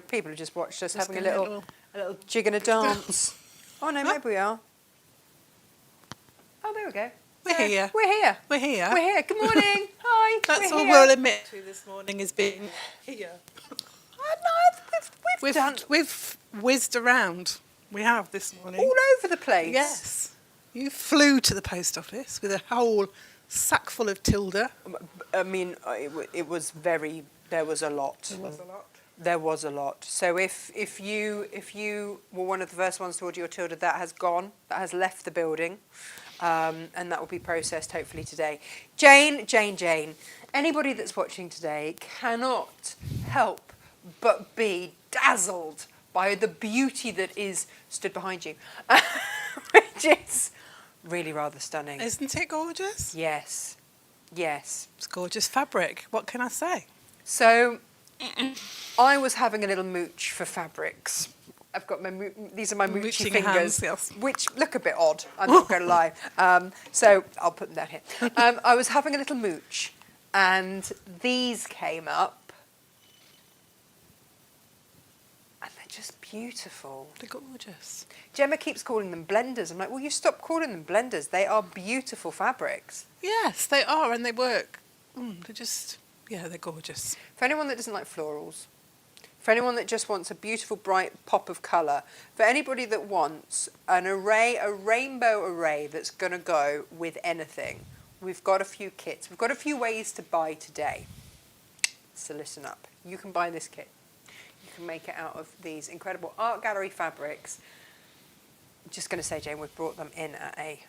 People have just watched us Just having a gonna little jig and a dance. Oh no, maybe we are. Oh, there we go. We're here. We're here. We're here. We're here. Good morning. Hi. That's we're all here. we'll admit to this morning is being here. We've done We've whizzed around. We have this morning. all over the place. Yes. You flew to the post office with a whole sack full of Tilda. I mean, it was very. There was a lot. There was a lot. There was a lot. So if you were one of the first ones to order your Tilda, that has gone. That has left the building. And that will be processed hopefully today. Jane. Anybody that's watching today cannot help but be dazzled by the beauty that is stood behind you, which is really rather stunning. Isn't it gorgeous? Yes. It's gorgeous fabric. What can I say? So I was having a little mooch for fabrics. I've got these are my moochy Mooching fingers, hands, yes. which look a bit odd, I'm not going to lie. So I'll put them down here. I was having a little mooch, and these came up, and they're just beautiful. They're gorgeous. Gemma keeps calling them blenders. I'm like, well, you stop calling them blenders. They are beautiful fabrics. Yes, they are, and they work. They're gorgeous. For anyone that doesn't like florals, for anyone that just wants a beautiful bright pop of colour, for anybody that wants an array, a rainbow array that's going to go with anything, we've got a few kits. We've got a few ways to buy today. So listen up. You can buy this kit. You can make it out of these incredible art gallery fabrics. I'm just going to say, Jane, we've brought them in at a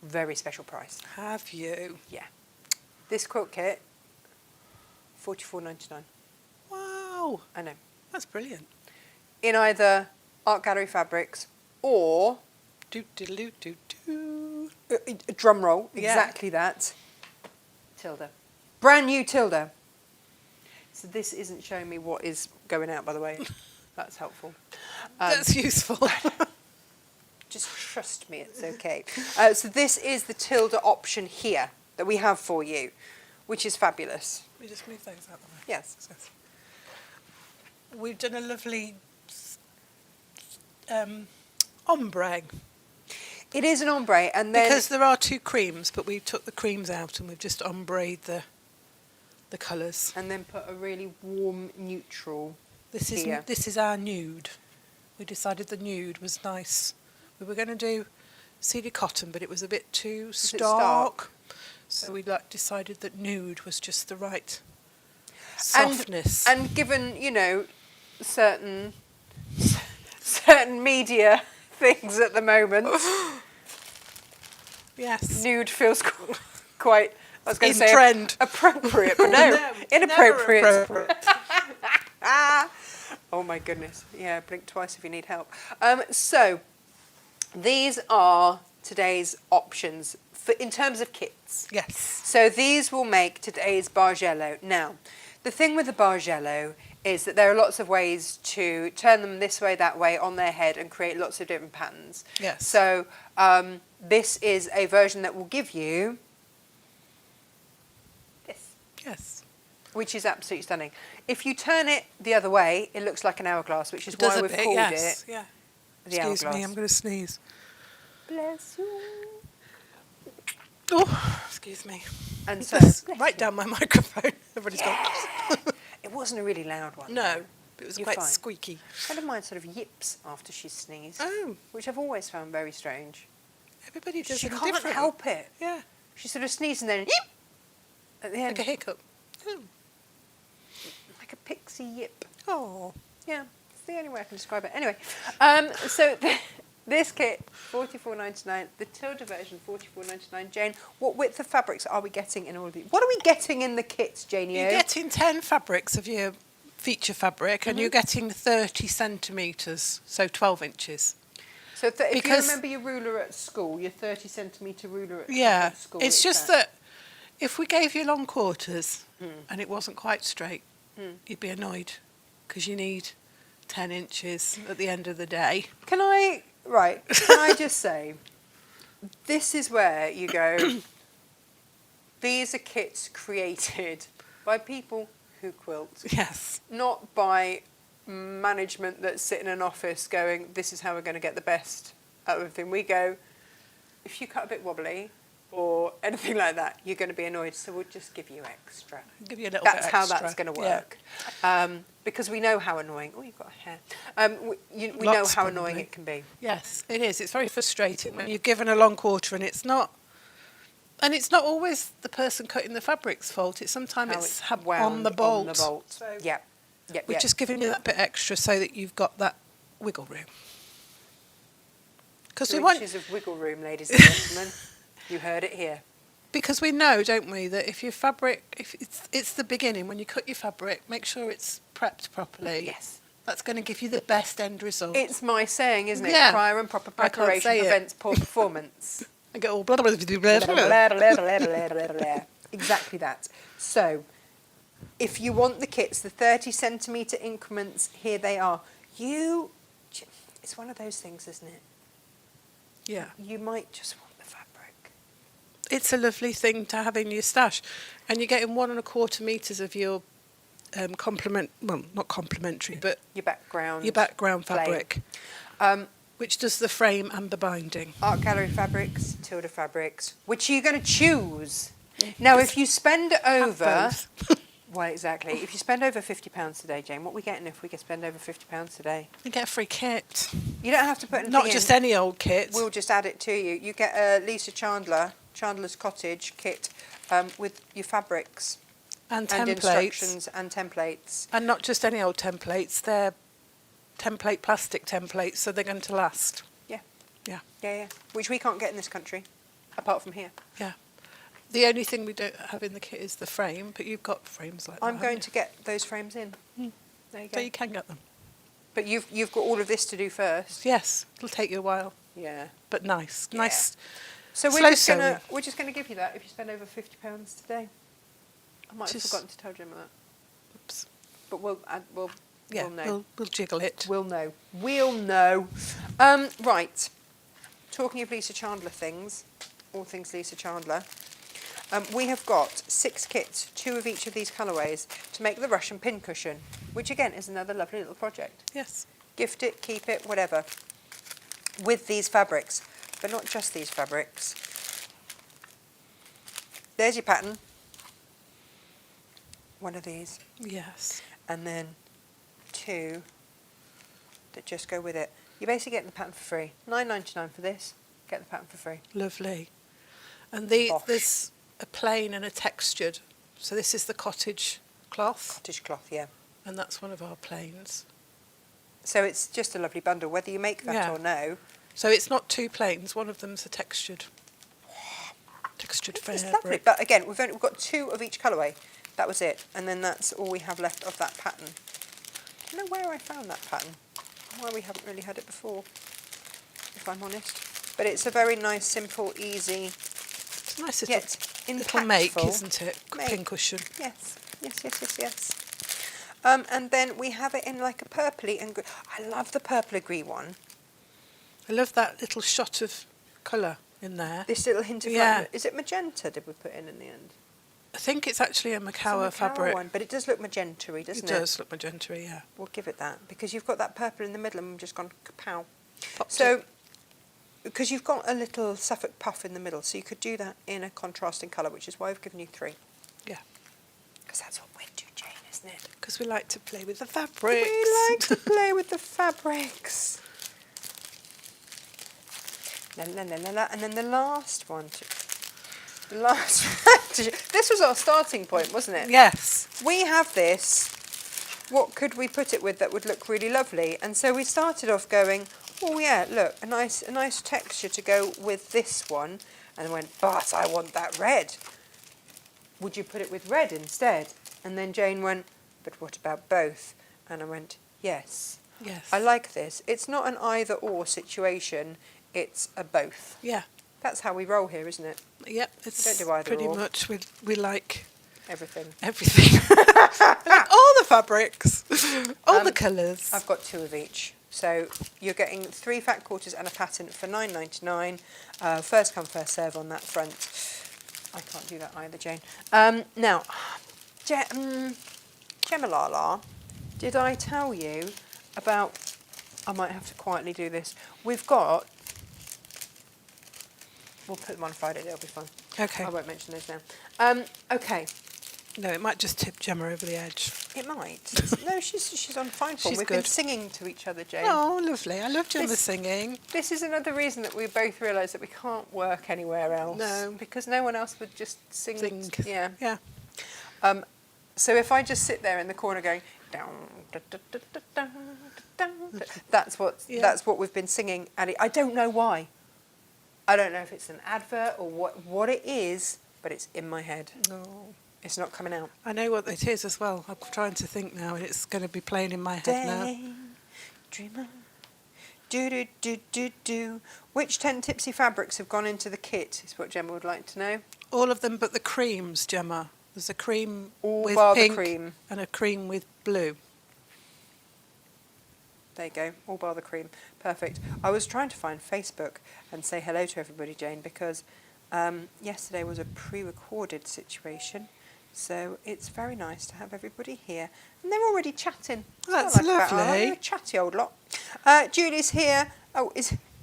very special price. Have you? Yeah. This quilt kit, $44.99. Wow. I know. That's brilliant. In either art gallery fabrics or drum roll, exactly that. Tilda. Brand new Tilda. So this isn't showing me what is going out, by the way. That's helpful. That's useful. Just trust me, it's okay. So this is the Tilda option here that we have for you, which is fabulous. We just move those out the way. Yes. We've done a lovely ombre. It is an ombre, and then Because there are two creams, but we took the creams out and we've just ombreed the colours. and then put a really warm neutral. This is our nude. We decided the nude was nice. We were going to do seedy cotton, but it was a bit too stark. So we decided that nude was just the right softness. And given, certain media things at the moment, yes. nude feels quite, I was going to say trend. Appropriate, but no, inappropriate. Never appropriate. Oh my goodness. Yeah, blink twice if you need help. So these are today's options in terms of kits. Yes. So these will make today's Bargello. Now, the thing with the Bargello is that there are lots of ways to turn them this way, that way, on their head and create lots of different patterns. Yes. So this is a version that will give you this. Yes. Which is absolutely stunning. If you turn it the other way, it looks like an hourglass, which is why we've called it Yeah. the Excuse hourglass. me, I'm going to sneeze. Bless you. Oh, excuse me. And so, Right down my microphone. Everybody's gone. it wasn't a really loud one. No, it was You're quite fine. squeaky. A friend of mine sort of yips after she's sneezed, Oh, which I've always found very strange. everybody does She it can't differently. help it. Yeah, She sort of sneezes and then yip at the end, like a hiccup. Oh. like a pixie yip. Oh. Yeah, it's the only way I can describe it. Anyway, so this kit, $44.99. The Tilda version, $44.99. Jane, what width of fabrics are we getting in all of these? What are we getting in the kits, Janie? You're getting 10 fabrics of your feature fabric, and you're getting 30 centimetres, so 12 inches. So if you Because- remember your ruler at school, your 30-centimetre ruler at Yeah, school. it's just that if we gave you long quarters and it wasn't quite straight, you'd be annoyed because you need 10 inches at the end of the day. Can I just say, this is where you go, these are kits created by people who quilt, Yes. not by management that sit in an office going, this is how we're going to get the best out of everything. We go, if you cut a bit wobbly or anything like that, you're going to be annoyed, so we'll just give you extra. Give you a little That's bit how extra. that's going to Yeah. work. Because we know how annoying, oh, you've got a hair. We know Lots how annoying probably. it can be. Yes, it is. It's very frustrating when you've given a long quarter and it's not always the person cutting the fabric's fault. It's sometimes How it's wound on the bolt. On the bolt. So Yeah. Yep, we're yep. just giving you that bit extra so that you've got that wiggle room. Because 2 we want, inches of wiggle room, ladies and gentlemen. You heard it here. because we know, don't we, that if your fabric, if it's the beginning when you cut your fabric, make sure it's prepped properly. Yes. That's going to give you the best end result. It's my saying, isn't it? Yeah. Prior and proper I can't preparation say it. prevents poor performance. I get all blah, blah, blah, blah, blah, blah. Exactly that. So, if you want the kits, the 30 centimetre increments, here they are. It's one of those things, isn't it? Yeah. You might just want the fabric. It's a lovely thing to have in your stash. And you're getting 1 1/4 metres of your not complimentary, but Your background. your background plain. fabric, which does the frame and the binding. Art Gallery Fabrics, Tilda Fabrics. Which are you going to choose? Now, if you spend over... Both. Well, exactly. If you spend over £50 today, Jane, what are we getting if we can spend over £50 today? You get a free kit. You don't have to put anything Not in. just any old kit. We'll just add it to you. You get a Lisa Chandler's Cottage kit with your fabrics and and templates. instructions and templates. And not just any old templates. They're template plastic templates, so they're going to last. Yeah. Yeah. Yeah, yeah. Which we can't get in this country, apart from here. Yeah. The only thing we don't have in the kit is the frame, but you've got frames like that. I'm going haven't to get those frames in. Mm. There you you? go. So you can get them. But you've got all of this to do first. Yes, it'll take you a while, Yeah. but nice. Yeah. Nice. So Slow we're just gonna give you that if you spend over £50 today. I might have Just- forgotten to tell Jim that, Oops. but we'll Yeah, know. we'll jiggle it. We'll know. We'll know. Right. Talking of Lisa Chandler things, all things Lisa Chandler, we have got 6 kits, 2 of each of these colourways, to make the Russian pincushion, which again is another lovely little project. Yes. Gift it, keep it, whatever, with these fabrics, but not just these fabrics. There's your pattern. One of these. Yes. And then 2 that just go with it. You're basically getting the pattern for free. $9.99 for this. Get the pattern for free. Lovely. And Bosh. there's a plain and a textured. So this is the cottage cloth, Cottage cloth, yeah. and that's one of our plains. So it's just a lovely bundle, whether you make that Yeah. or no. So it's not 2 plains. One of them's a textured It's lovely. fabric. But again, we've got 2 of each colourway. That was it. And then that's all we have left of that pattern. I don't know where I found that pattern. Why we haven't really had it before, if I'm honest. But it's a very nice, simple, easy, It's a nice little, yet little make, impactful isn't it? make. Pincushion. Yes, yes, yes, yes, yes. And then we have it in like a purpley and green. I love the purple green one. I love that little shot of colour in there. This little hint of Yeah. is it magenta? Did we put in the end? I think it's actually a It's a Macawa Macawa fabric. one, but it does look magenta-y, doesn't it? It does look magenta, yeah. We'll give it that because you've got that purple in the middle and we've just gone kapow. Popped So, it. because you've got a little Suffolk puff in the middle, so you could do that in a contrasting colour, which is why I've given you 3. Yeah. Because that's what we do, Jane, isn't it? Because we like to play with the fabrics. We like to play with the fabrics. La, la, la, la, la. And then the last one. This was our starting point, wasn't it? Yes. We have this. What could we put it with that would look really lovely? And so we started off going, oh yeah, look, a nice texture to go with this one. And I went, but I want that red. Would you put it with red instead? And then Jane went, but what about both? And I went, yes. Yes. I like this. It's not an either or situation, it's a both. Yeah. That's how we roll here, isn't it? Yep. It's Don't do either pretty or. much we like Everything. everything. We like all the fabrics, all the colours. I've got 2 of each. So you're getting 3 fat quarters and a pattern for $9.99. First come, first serve on that front. I can't do that either, Jane. Now, Gemalala, did I tell you about, I might have to quietly do this. We've got, we'll put them on Friday, they'll be fun. Okay. I won't mention those now. Okay. No, it might just tip Gemma over the edge. It might. No, she's on fine form. She's We've good. been singing to each other, Jane. Oh, lovely. I love Gemma This- singing. This is another reason that we both realise that we can't work anywhere else. No. Because no one else would just sing. Yeah. Yeah. So if I just sit there in the corner going, down, da, da, da, da, da, da, da, that's what we've been singing. And I don't know why. I don't know if it's an advert or what it is, but it's in my head. No. It's not coming out. I know what it is as well. I'm trying to think now, and it's going to be playing in my head now. Dreamer. Do do do do do. Which 10 tipsy fabrics have gone into the kit? Is what Gemma would like to know. All of them but the creams, Gemma. There's a cream All with bar pink the cream. and a cream with blue. There you go. All bar the cream. Perfect. I was trying to find Facebook and say hello to everybody, Jane, because yesterday was a pre-recorded situation. So it's very nice to have everybody here. And they're already chatting. That's It's not like that, lovely. are they? A chatty old lot. Julie's here. Oh,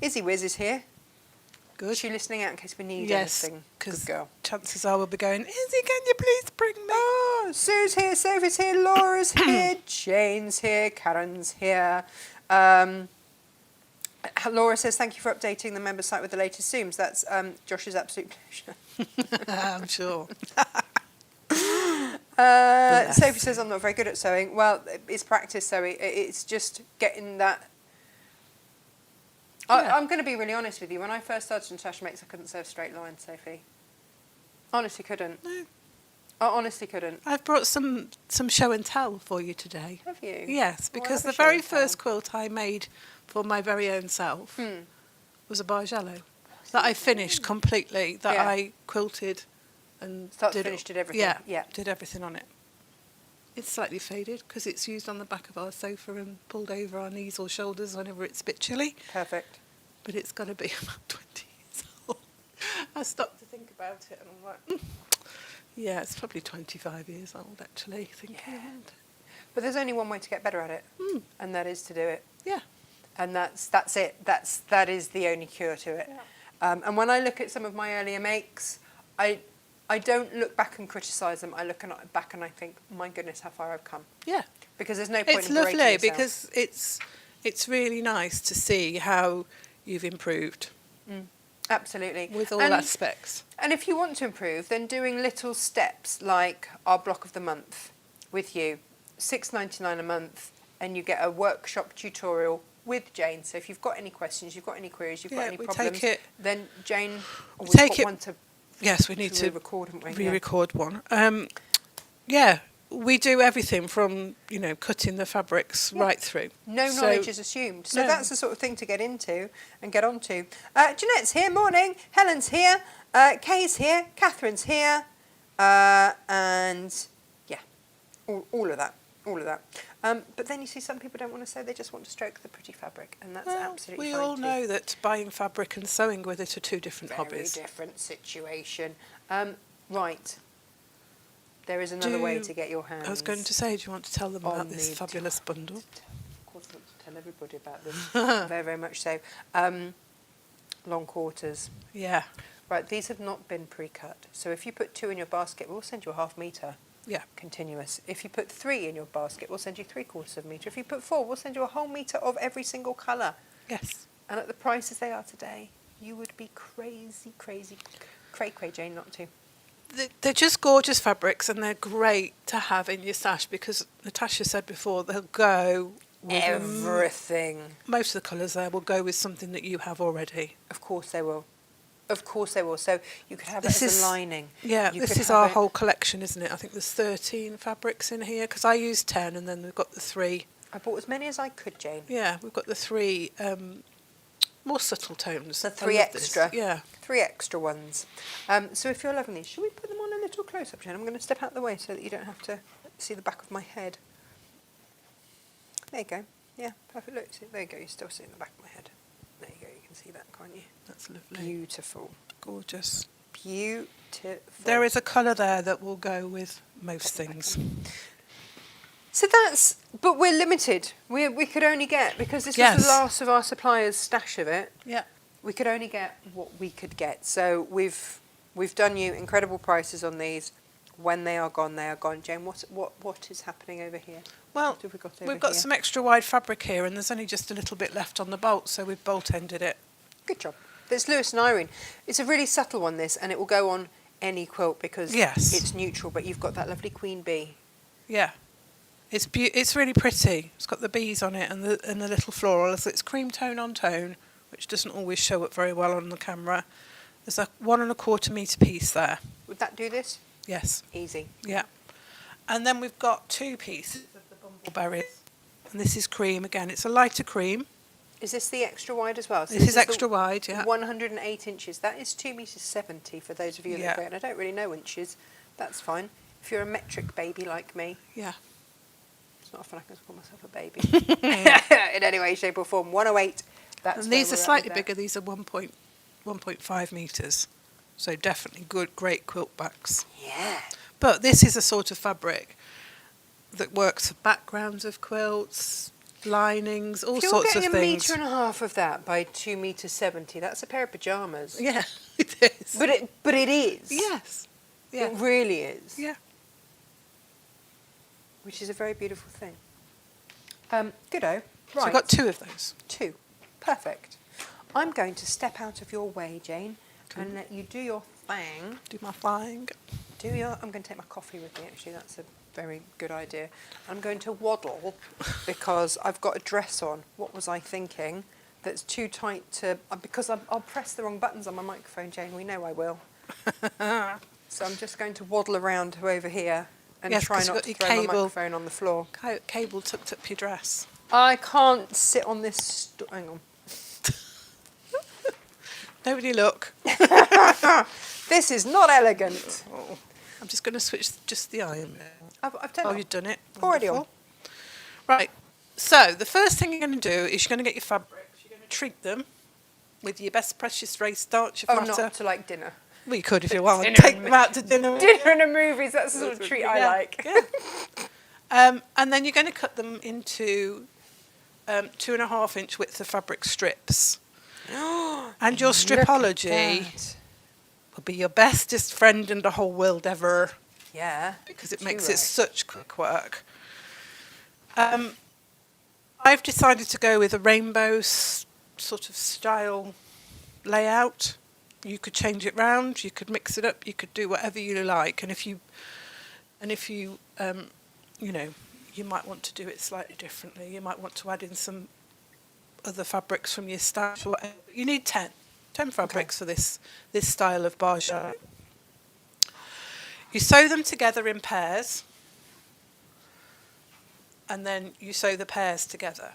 Izzy Wiz is here. Good. Is she listening out in case we need Yes, anything? Good because girl. chances are we'll be going, Izzy, can you please bring me? Oh, Sue's here, Sophie's here, Laura's here, Jane's here, Karen's here. Laura says, thank you for updating the member site with the latest Zooms. That's Josh's absolute pleasure. I'm sure. Sophie says, I'm not very good at sewing. Well, it's practice, so it's just getting that. Yeah. I'm going to be really honest with you. When I first started Natasha Makes, I couldn't sew a straight line, Sophie. Honestly couldn't. No. I honestly couldn't. I've brought some show and tell for you today. Have you? Yes, Oh, I because love the a show very and tell. first quilt I made for my very own self was a Bargello that I finished completely, that Yeah. I quilted and Start to finish, did everything. Yeah, Yeah. did everything on it. It's slightly faded because it's used on the back of our sofa and pulled over our knees or shoulders whenever it's a bit chilly. Perfect. But it's got to be about 20 years old. I stopped to think about it and I'm like, yeah, it's probably 25 years old actually, thinking about it. But there's only one way to get better at it, and that is to do it. Yeah. And that's it. That is the only cure to it. Yeah. And when I look at some of my earlier makes, I don't look back and criticise them. I look back and I think, my goodness, how far I've come. Yeah. Because there's no point It's in berating lovely yourself. because it's really nice to see how you've improved Absolutely. with all and, aspects. And if you want to improve, then doing little steps like our block of the month with you, $6.99 a month, and you get a workshop tutorial with Jane. So if you've got any questions, you've got any queries, you've got any problems, then Jane, or we've got one to Yes, we need to re-record, haven't we? re-record one. We do everything from, cutting the fabrics right through. No So- knowledge is assumed. So No. that's the sort of thing to get into and get onto. Jeanette's here, morning. Helen's here. Kay's here. Catherine's here. And yeah, all of that. All of that. But then you see some people don't want to sew, they just want to stroke the pretty fabric, and that's absolutely we fine all too. know that buying fabric and sewing with it are two different Very hobbies. different situation. Right. There is another way to get your hands. I was going to say, do you want to tell them on about this the- fabulous bundle? Of course, I want to tell everybody about this. Very, very much so. Long quarters. Yeah, Right, these have not been pre-cut. So if you put 2 in your basket, we'll send you a ½ metre yeah. continuous. If you put 3 in your basket, we'll send you 3/4 of a metre. If you put 4, we'll send you a whole metre of every single colour. Yes. And at the prices they are today, you would be crazy, cray, Jane, not to. They're just gorgeous fabrics and they're great to have in your stash because Natasha said before they'll go with Everything. most of the colours there will go with something that you have already. Of course they will. Of course they will. So you could have This it as is- a lining. Yeah, You this could is have our it- whole collection, isn't it? I think there's 13 fabrics in here because I used 10 and then we've got the 3. I bought as many as I could, Jane. Yeah, we've got the 3 more subtle tones. The I 3 love this. extra. Yeah. 3 extra ones. So if you're loving these, should we put them on a little close-up, Jane? I'm going to step out the way so that you don't have to see the back of my head. There you go. Yeah, perfect. Look, see, there you go. You're still seeing the back of my head. There you go. You can see that, can't you? That's lovely. Beautiful. Gorgeous. Beautiful. There is a colour there that will go with most things. So that's, but we're limited. We could only get, because this was Yes. the last of our suppliers' stash of it, Yeah. we could only get what we could get. So we've done you incredible prices on these. When they are gone, they are gone. Jane, what is happening over here? Well, What have we got over we've got here? some extra wide fabric here, and there's only just a little bit left on the bolt, so we've bolt-ended it. Good job. It's Lewis and Irene. It's a really subtle one, this, and it will go on any quilt because Yes. it's neutral, but you've got that lovely queen bee. Yeah. It's really pretty. It's got the bees on it and the little floral. So it's cream tone on tone, which doesn't always show up very well on the camera. There's a 1 1/4 metre piece there. Would that do this? Yes. Easy. Yeah. And then we've got 2 pieces of the bumbleberries. And this is cream again. It's a lighter cream. Is this the extra wide as well? So This is the extra wide, yeah. 108 inches. That is 2 metres 70 for those of you Yeah. that and I don't really know inches. That's fine. If you're a metric baby like me, Yeah. it's not often I can call myself a baby. In any way, shape or form. 108. That's And these where are we're at slightly with that. bigger. These are 1.5 metres. So definitely good, great quilt backs. Yeah. But this is a sort of fabric that works for backgrounds of quilts, linings, all If you're sorts of getting a things. metre and a half of that by 2 metres 70, that's a pair of pyjamas. Yeah, it is. But it is. Yes. Yeah. It really is. Yeah. Which is a very beautiful thing. Goodo. Right. So I've got 2 of those. 2. Perfect. I'm going to step out of your way, Jane, and let you do your thing. Do my flying. I'm going to take my coffee with me, actually. That's a very good idea. I'm going to waddle because I've got a dress on. What was I thinking? That's too tight to... Because I'll press the wrong buttons on my microphone, Jane. We know I will. So I'm just going to waddle around to over here and Yes, try 'cause you've not got to your throw my cable. microphone on the floor. Cable tucked up your dress. I can't sit on this... Hang on. Nobody look. This is not elegant. Oh, I'm just going to switch just the iron bit. I've done Oh, it. you've done it. Already Wonderful. Right. So the first thing you're going to do is you're going to get your fabrics. You're going to treat them with your best precious race starch, your Oh, flatter. not to like dinner. Well, you could if you want. Dinner Take and them out to dinner. Dinner and the movies, that's the sort of treat I Yeah, like. yeah. And then you're going to cut them into 2.5 inch width of fabric strips. And your stripology will be your bestest friend in the whole world ever, Yeah. because it too makes right. it such quick work. I've decided to go with a rainbow sort of style layout. You could change it round, you could mix it up, you could do whatever you like. And if you you know, you might want to do it slightly differently. You might want to add in some other fabrics from your stash or whatever. You need 10 fabrics for this style of bargello. You sew them together in pairs, and then you sew the pairs together.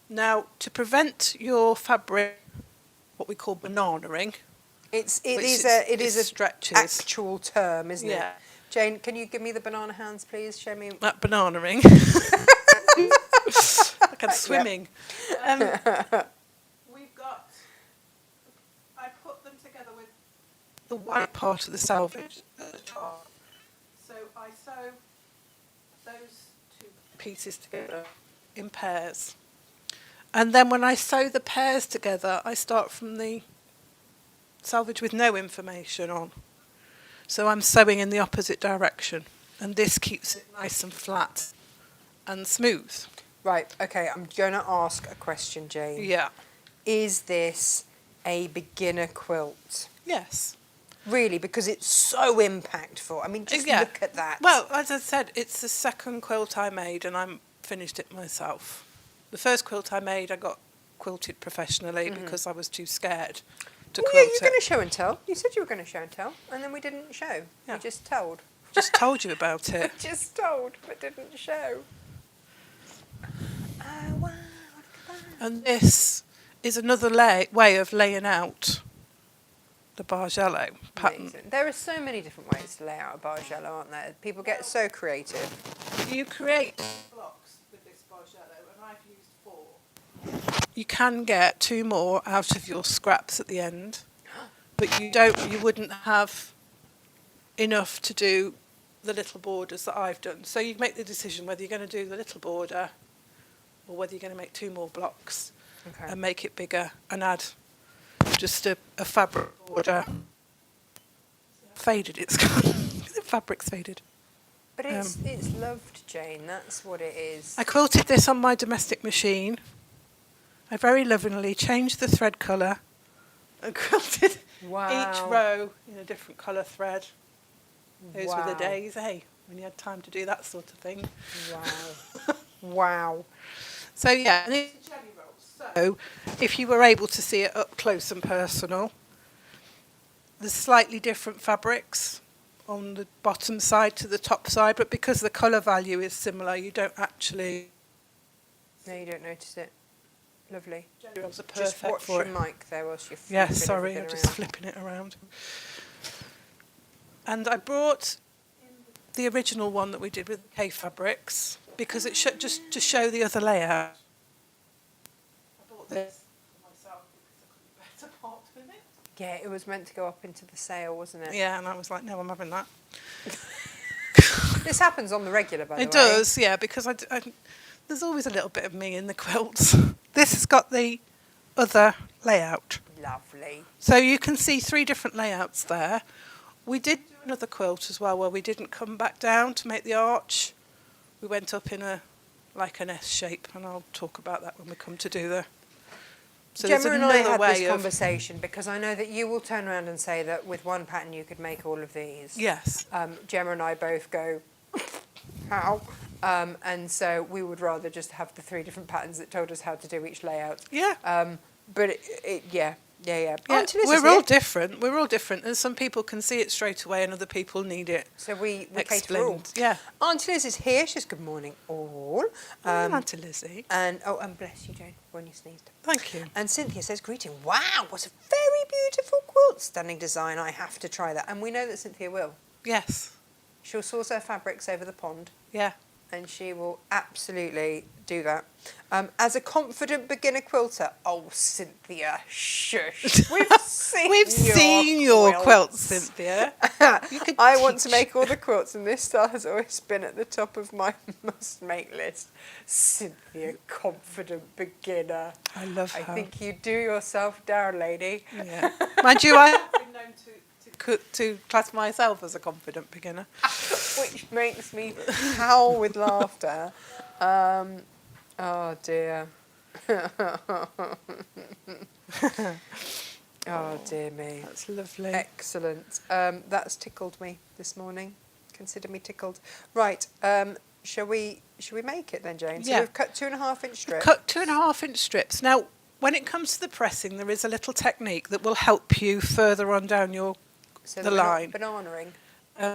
Now, to prevent your fabric, what we call bananaing, It which is a stretches. actual term, isn't Yeah. it? Jane, can you give me the banana hands, please? Show me. That bananaing. Like I'm swimming. We've got. I put them together with the white part of the selvage at the top. So I sew those 2 pieces together in pairs. And then when I sew the pairs together, I start from the selvage with no information on. So I'm sewing in the opposite direction. And this keeps it nice and flat and smooth. Right, okay, I'm going to ask a question, Jane. Yeah. Is this a beginner quilt? Yes. Really, because it's so impactful. I mean, just look at that. Well, as I said, it's the second quilt I made, and I finished it myself. The first quilt I made, I got quilted professionally because I was too scared to Well, yeah, quilt you're going it. to show and tell. You said you were going to show and tell, and then we didn't show. Yeah. We just told. Just told you about it. Just told, but didn't show. Oh, wow, look at that. And this is another way of laying out the bargello pattern. Amazing. There are so many different ways to lay out a bargello, aren't there? People get so creative. You create blocks with this bargello, and I've used 4. You can get 2 more out of your scraps at the end, but you wouldn't have enough to do the little borders that I've done. So you make the decision whether you're going to do the little border or whether you're going to make 2 more blocks and make it bigger and add just a fabric border. Faded, it's gone. The fabric's faded. But it's loved, Jane. That's what it is. I quilted this on my domestic machine. I very lovingly changed the thread colour and quilted each row in a different colour thread. Those were the days, when you had time to do that sort of thing. Wow. Wow. So, yeah, and it's a jelly roll. So, if you were able to see it up close and personal, there's slightly different fabrics on the bottom side to the top side, but because the colour value is similar, you don't actually... No, you don't notice it. Lovely. Jelly rolls are Just perfect watch for your it. mic there whilst you're flipping Yeah, sorry, I'm everything just around. flipping it around. And I brought the original one that we did with K fabrics because it should just to show the other layout. I bought this for myself because I couldn't better part with it. Yeah, it was meant to go up into the sale, wasn't it? Yeah, and I was like, no, I'm having that. This happens on the regular, by the way. It does, yeah, because there's always a little bit of me in the quilts. This has got the other layout. Lovely. So you can see 3 different layouts there. We did do another quilt as well where we didn't come back down to make the arch. We went up in like an S shape, and I'll talk about that when we come to do the... So Gemma and I had this of... conversation because I know that you will turn around and say that with one pattern you could make all of these. Yes. Gemma and I both go, how? And so we would rather just have the 3 different patterns that told us how to do each layout. Yeah. But yeah. Yeah, Auntie Liz is we're all here. different. We're all different, and some people can see it straight away, and other people need it. So we cater for all. explained. Yeah. Auntie Liz is here. She's good morning, all. Auntie Lizzie. And bless you, Jane, when you sneezed. Thank you. And Cynthia says, greeting. Wow, what a very beautiful quilt. Stunning design. I have to try that. And we know that Cynthia will. Yes. She'll source her fabrics over the pond. Yeah. And she will absolutely do that. As a confident beginner quilter, oh, Cynthia, shush. We've seen your quilts. quilts, Cynthia. I want to make all the quilts, and this star has always been at the top of my must-make list. Cynthia, confident beginner. I love her. I think you do yourself down, lady. Yeah. Mind you, I have been known to class myself as a confident beginner. Which makes me howl with laughter. Oh dear. Oh dear me. That's lovely. Excellent. That's tickled me this morning. Consider me tickled. Right. Shall we make it then, Jane? So Yeah. we've cut 2.5-inch strips. Cut 2.5-inch strips. Now, when it comes to the pressing, there is a little technique that will help you further on down So the we're not line. banana-ing.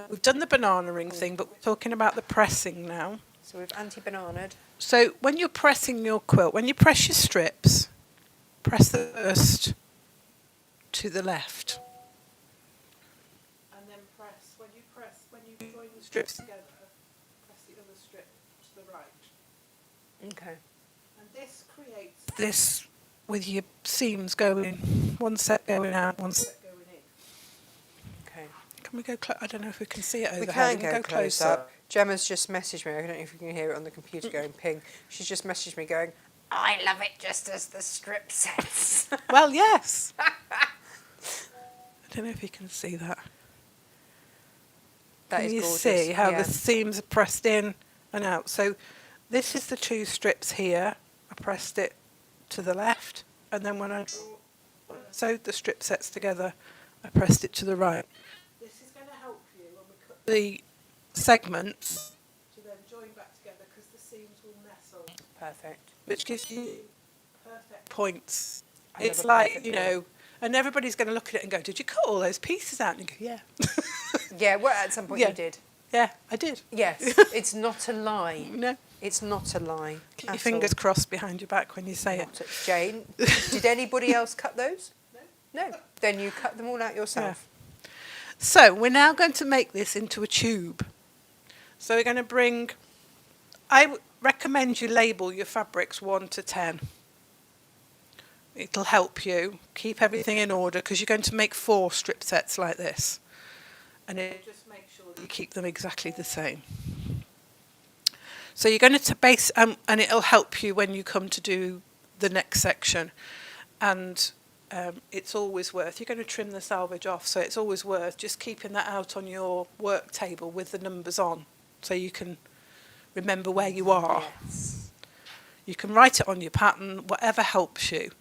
We've done the banana ring thing, but we're talking about the pressing now. So we've anti-bananaed. So when you're pressing your quilt, when you press your strips, press the first to the left. And then when you join the strips together, press the other strip to the right. Okay. And this creates this with your seams going, one set going out, one set going in. Okay. Can we go I don't know if we can see it over We here. can go close up. Gemma's just messaged me. I don't know if you can hear it on the computer going ping. She's just messaged me going, I love it just as the strip sets. Well, yes. I don't know if you can see that. That Can is you gorgeous. see how Yeah. the seams are pressed in and out? So this is the 2 strips here. I pressed it to the left, and then when I sewed the strip sets together, I pressed it to the right. This is going to help you when we cut the segments to then join back together because the seams will nestle. Perfect. Which gives you perfect points. I love It's a like, perfect you know, and everybody's going to look at it and go, did you cut all those pieces out? And you go, yeah. Yeah, well, at some point Yeah. you did. Yeah, I did. Yes, it's not a lie. No. It's not a lie. Keep your at fingers all. crossed behind your back when you say Not it. a- Jane, did anybody else cut those? No. Then you cut them all out yourself. So we're now going to make this into a tube. So we're going to bring, recommend you label your fabrics 1 to 10. It'll help you keep everything in order because you're going to make 4 strip sets like this. and it just makes sure that you keep them exactly the same. So you're going to base, and it'll help you when you come to do the next section. And it's always worth, you're going to trim the selvage off, so it's always worth just keeping that out on your work table with the numbers on, so you can remember where you are. Yes. You can write it on your pattern, whatever helps you.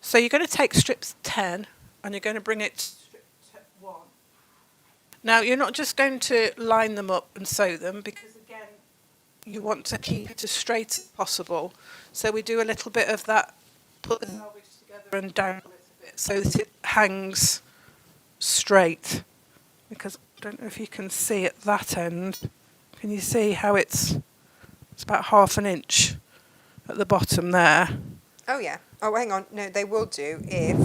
So you're going to take strips 10 and you're going to bring it to strip 1. Now you're not just going to line them up and sew them, because again you want to keep it as straight as possible. So we do a little bit of that, put the selvage together and down a little bit so that it hangs straight. Because I don't know if you can see at that end. Can you see how it's about 1/2 inch at the bottom there? Oh yeah. Oh, hang on. No, they will do if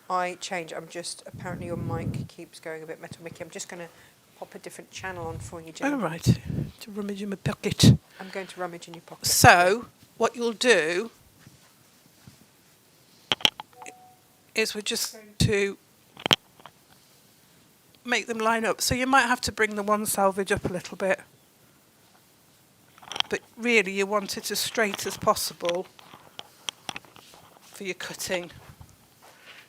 I change. I'm just, apparently your mic keeps going a bit metal Mickey. I'm just going to pop a different channel on for you, Jane. Oh, right. To rummage in my pocket. I'm going to rummage in your pocket. So, what you'll do is we're just going to make them line up. So you might have to bring the one selvage up a little bit. But really you want it as straight as possible for your cutting.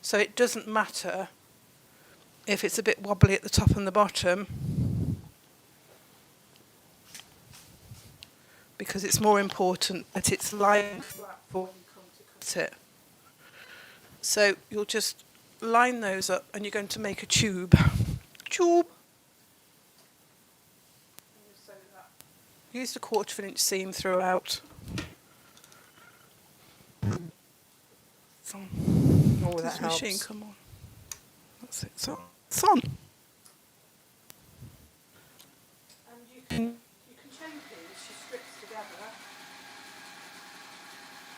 So it doesn't matter if it's a bit wobbly at the top and the bottom, because it's more important that it's lying flat before you come to cut it. So you'll just line those up and you're going to make a tube. Tube. Use the 1/4 inch seam throughout. It's on. Oh, that Does the machine helps. come on? That's it. It's on. It's on. And you can chain these, your strips together.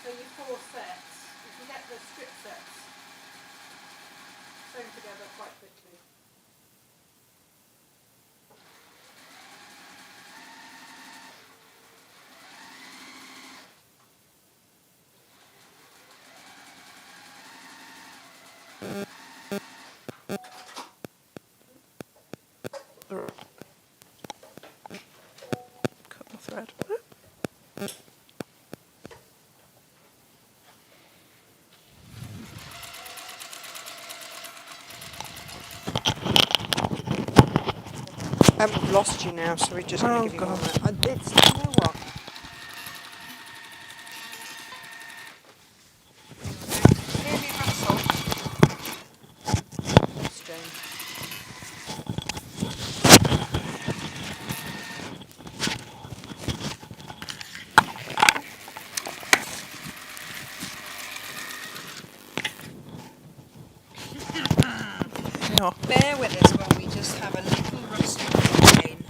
So your 4 sets, you can get the strip sets sewn together quite quickly. Cut the thread. We've lost you now, so we're just going to give you God. one minute. You know what? Hear me rustle. Yes, Jane. Yeah. Bear with us while we just have a little rustle with Jane.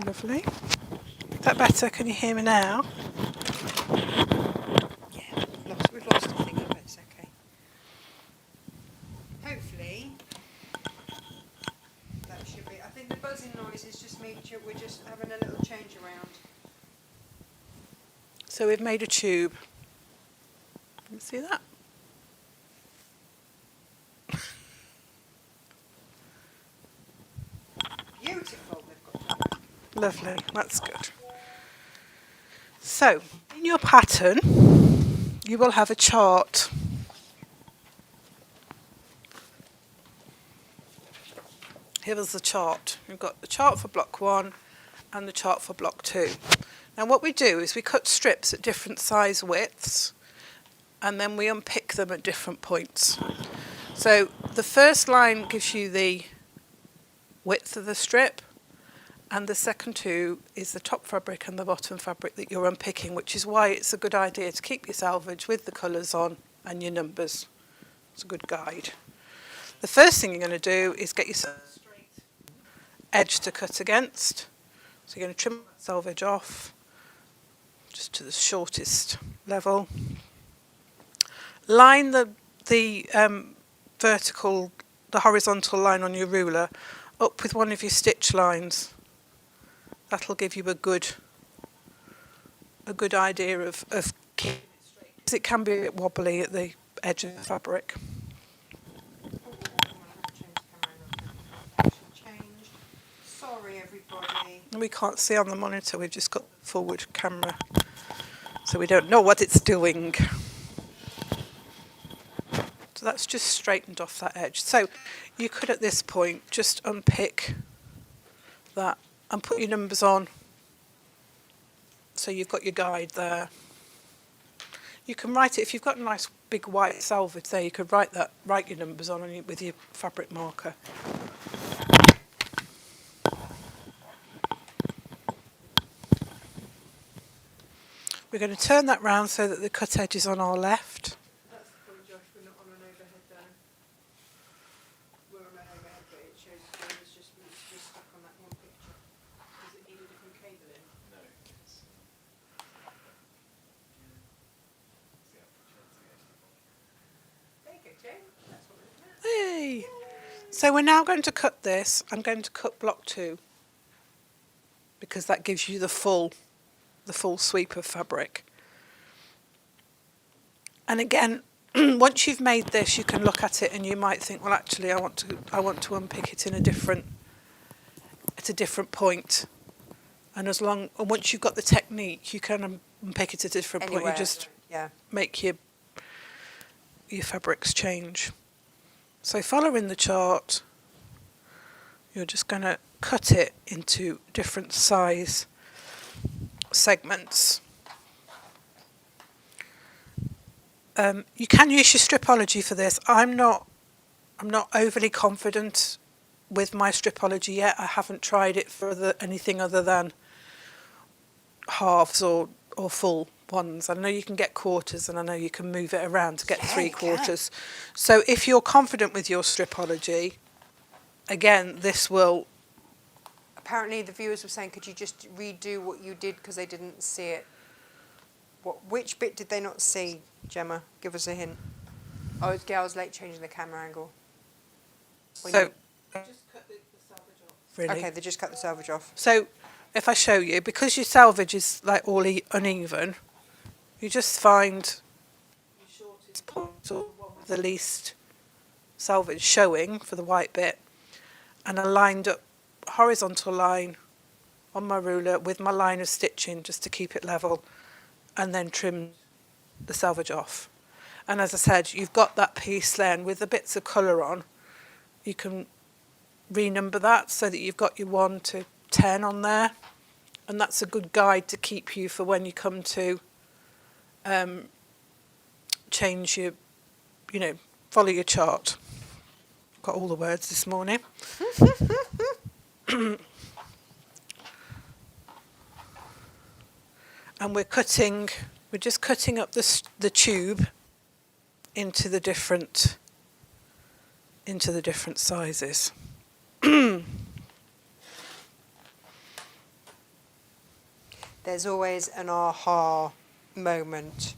Lovely. Is that better? Can you hear me now? Yeah, we've lost a thing, but it's okay. Hopefully, that should be. I think the buzzing noise is just me. We're just having a little change around. So we've made a tube. Can you see that? Beautiful. We've got. Lovely, that's good. So, in your pattern, you will have a chart. Here is the chart. We've got the chart for block 1 and the chart for block 2. Now what we do is we cut strips at different size widths and then we unpick them at different points. So the first line gives you the width of the strip, and the second 2 is the top fabric and the bottom fabric that you're unpicking, which is why it's a good idea to keep your selvage with the colours on and your numbers. It's a good guide. The first thing you're going to do is get yourself a straight edge to cut against. So you're going to trim that selvage off just to the shortest level. Line the horizontal line on your ruler up with one of your stitch lines That'll give you a good idea of keeping it straight. 'Cause it can be a bit wobbly at the edge of the fabric. Sorry, everybody. We can't see on the monitor, we've just got the forward camera, so we don't know what it's doing. So that's just straightened off that edge. So you could at this point just unpick that and put your numbers on. So you've got your guide there. You can write it, if you've got a nice big white selvage there, you could write your numbers on it with your fabric marker. We're going to turn that round so that the cut edge is on our left. That's the point, Josh. We're not on an overhead there. We're on an overhead, but it shows it was just stuck on that one picture. Does it need a different cable in? No. There you go, Jane. That's what we're looking at. Hey! So we're now going to cut this. I'm going to cut block 2 because that gives you the full sweep of fabric. And again, once you've made this, you can look at it and you might think, well, actually, I want to unpick it at a different point. And once you've got the technique, you can unpick it at a different point. You just make your fabrics change. So following the chart, you're just going to cut it into different size segments. You can use your stripology for this. I'm not overly confident with my stripology yet. I haven't tried it for anything other than halves or full ones. I know you can get quarters, and I know you can move it around to get 3/4. So if you're confident with your stripology, again, this will. Apparently, the viewers were saying, could you just redo what you did because they didn't see it? Which bit did they not see, Gemma? Give us a hint. Oh, I was late changing the camera angle. Just cut the selvage off. Really? Okay, they just cut the selvage off. So if I show you, because your selvage is like all uneven, you just find your shortest point or one with the least selvage showing for the white bit, and I lined up horizontal line on my ruler with my line of stitching just to keep it level, and then trim the selvage off. And as I said, you've got that piece then with the bits of colour on. You can renumber that so that you've got your 1 to 10 on there, and that's a good guide to keep you for when you come to change your, follow your chart. Got all the words this morning. And we're just cutting up the tube into the different sizes. There's always an aha moment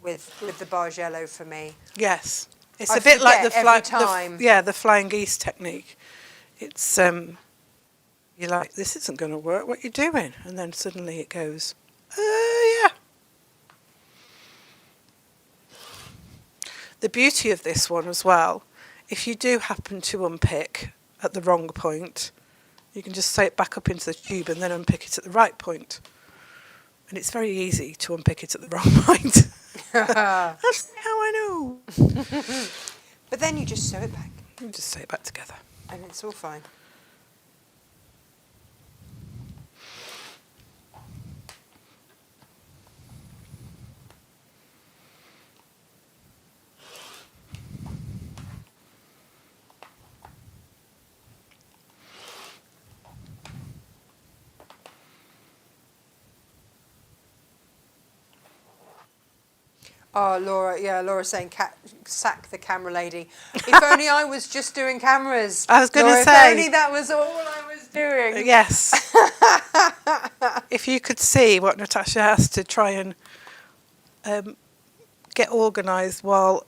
with the Bargello for me. Yes, it's I a bit like forget the flying geese technique. It's you're like, this isn't going to work. What are you doing? And then suddenly it goes, yeah. The beauty of this one as well, if you do happen to unpick at the wrong point, you can just sew it back up into the tube and then unpick it at the right point. And it's very easy to unpick it at the wrong point. That's how I know. But then you just sew it back. You just sew it back together. And it's all fine. Oh, Laura's saying sack the camera lady. If only I was just doing cameras. I was going to say. If only that was all I was doing. Yes. If you could see what Natasha has to try and get organised while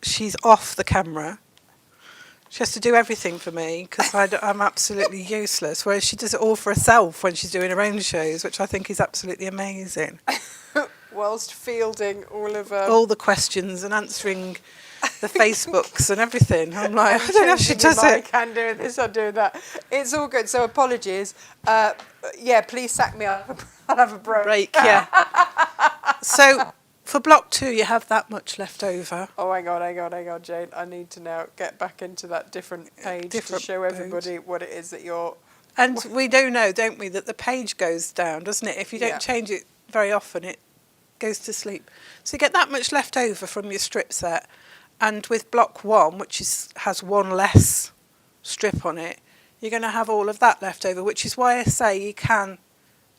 she's off the camera She has to do everything for me because I'm absolutely useless, whereas she does it all for herself when she's doing her own shows, which I think is absolutely amazing. Whilst fielding all of All the questions and answering the Facebooks and everything. I'm like, I don't know how she does I it. can do this, I'll do that. It's all good. So apologies. Yeah, please sack me up. I'll have a break. Yeah. So for block 2, you have that much left over. Oh my god, Jane. I need to now get back into that different page Different to show everybody what it is that you're... And we do know, don't we, that the page goes down, doesn't it? If you don't change it very often, it goes to sleep. So you get that much left over from your strip set. And with block 1, which has one less strip on it, you're going to have all of that left over, which is why I say you can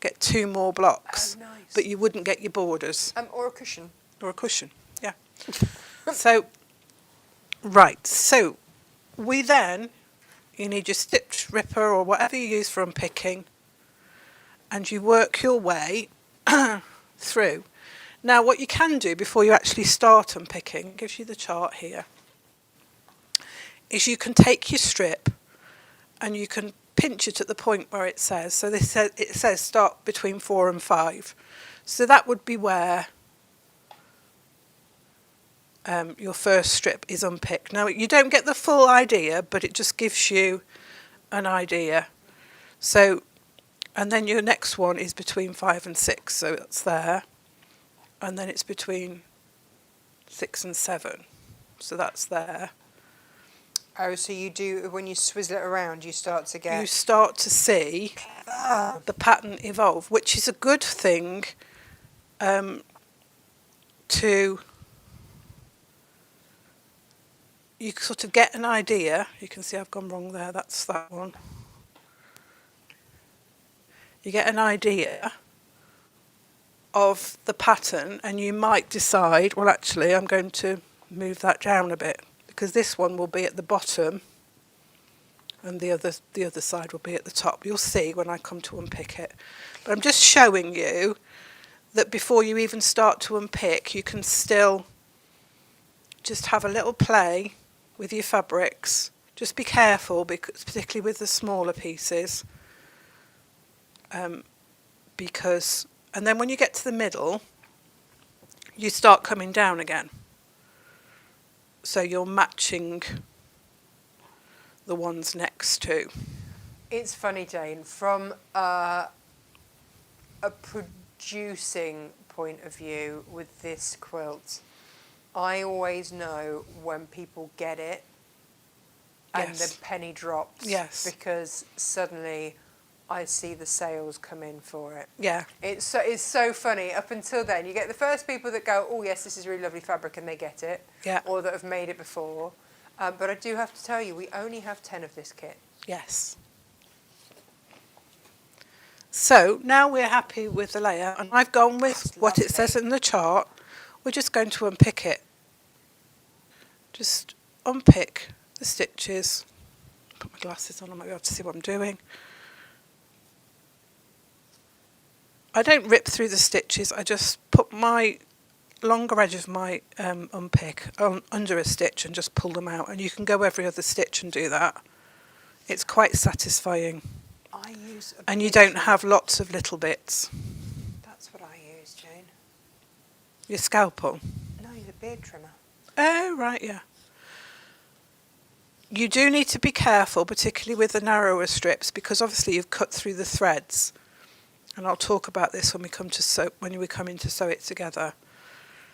get 2 more blocks, but you wouldn't get your borders. Or a cushion. Or a cushion, yeah. So, right, so you need your stitch ripper or whatever you use for unpicking, and you work your way through. Now, what you can do before you actually start unpicking, it gives you the chart here, is you can take your strip and you can pinch it at the point where it says. So it says start between 4 and 5. So that would be where your first strip is unpicked. Now, you don't get the full idea, but it just gives you an idea. So, and then your next one is between 5 and 6, so it's there. And then it's between 6 and 7, so that's there. Oh, so you do, when you swizzle it around, you start to get... You start to see the pattern evolve, which is a good thing to... You sort of get an idea. You can see I've gone wrong there, that's that one. You get an idea of the pattern, and you might decide, well, actually, I'm going to move that down a bit, because this one will be at the bottom and the other side will be at the top. You'll see when I come to unpick it. But I'm just showing you that before you even start to unpick, you can still just have a little play with your fabrics. Just be careful, because particularly with the smaller pieces, because... And then when you get to the middle, you start coming down again. So you're matching the ones next to. It's funny, Jane, from a producing point of view with this quilt, I always know when people get it and the penny drops. Yes. Because suddenly I see the sales come in for it. Yeah. It's so funny. Up until then, you get the first people that go, oh, yes, this is really lovely fabric, and they get it. Yeah. Or that have made it before. But I do have to tell you, we only have 10 of this kit. Yes. So now we're happy with the layout, and I've gone with what it says in the chart. We're just going to unpick it. Just unpick the stitches. Put my glasses on, I might be able to see what I'm doing. I don't rip through the stitches, I just put my longer edge of my unpick under a stitch and just pull them out. And you can go every other stitch and do that. It's quite satisfying. And you don't have lots of little bits. That's what I use, Jane. Your scalpel? No, the beard trimmer. Oh, right, yeah. You do need to be careful, particularly with the narrower strips, because obviously you've cut through the threads. And I'll talk about this when we come in to sew it together.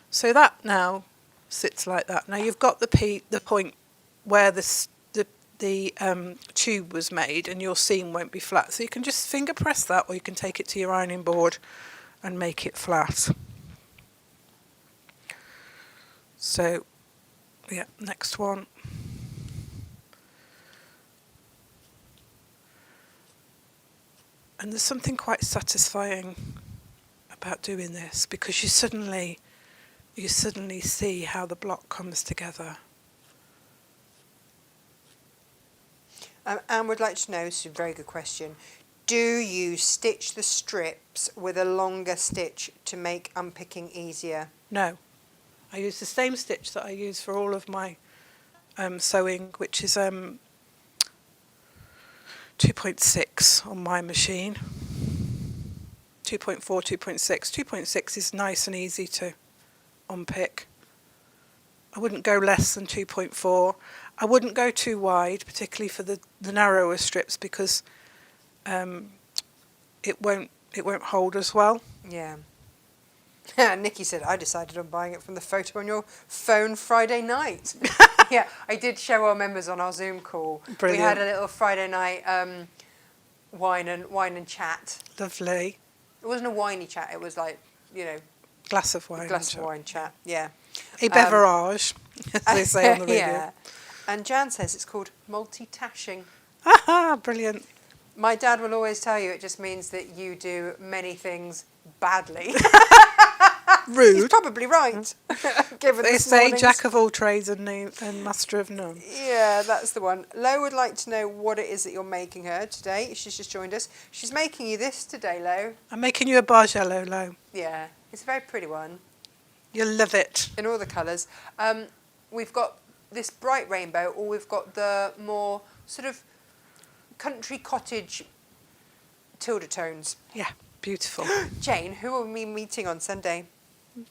So that now sits like that. Now you've got the point where the tube was made, and your seam won't be flat. So you can just finger press that, or you can take it to your ironing board and make it flat. So, yeah, next one. And there's something quite satisfying about doing this, because you suddenly see how the block comes together. Anne would like to know, this is a very good question, do you stitch the strips with a longer stitch to make unpicking easier? No. I use the same stitch that I use for all of my sewing, which is 2.6 on my machine. 2.4, 2.6. 2.6 is nice and easy to unpick. I wouldn't go less than 2.4. I wouldn't go too wide, particularly for the narrower strips, because it won't hold as well. Yeah. Nikki said, I decided on buying it from the photo on your phone Friday night. Yeah, I did show our members on our Zoom call. Brilliant. We had a little Friday night wine and chat. Lovely. It wasn't a winey chat, it was like, Glass of wine. wine chat, yeah. A beverage, as they say on the radio. Yeah. And Jan says it's called multi-tashing. Aha, brilliant. My dad will always tell you it just means that you do many things badly. Rude. He's probably right. Given They this say morning's- jack of all trades and master of none. Yeah, that's the one. Lo would like to know what it is that you're making her today. She's just joined us. She's making you this today, Lo. I'm making you a bargello, Lo. Yeah, it's a very pretty one. You'll love it. In all the colours. We've got this bright rainbow, or we've got the more sort of country cottage Tilda tones. Yeah, beautiful. Jane, who are we meeting on Sunday?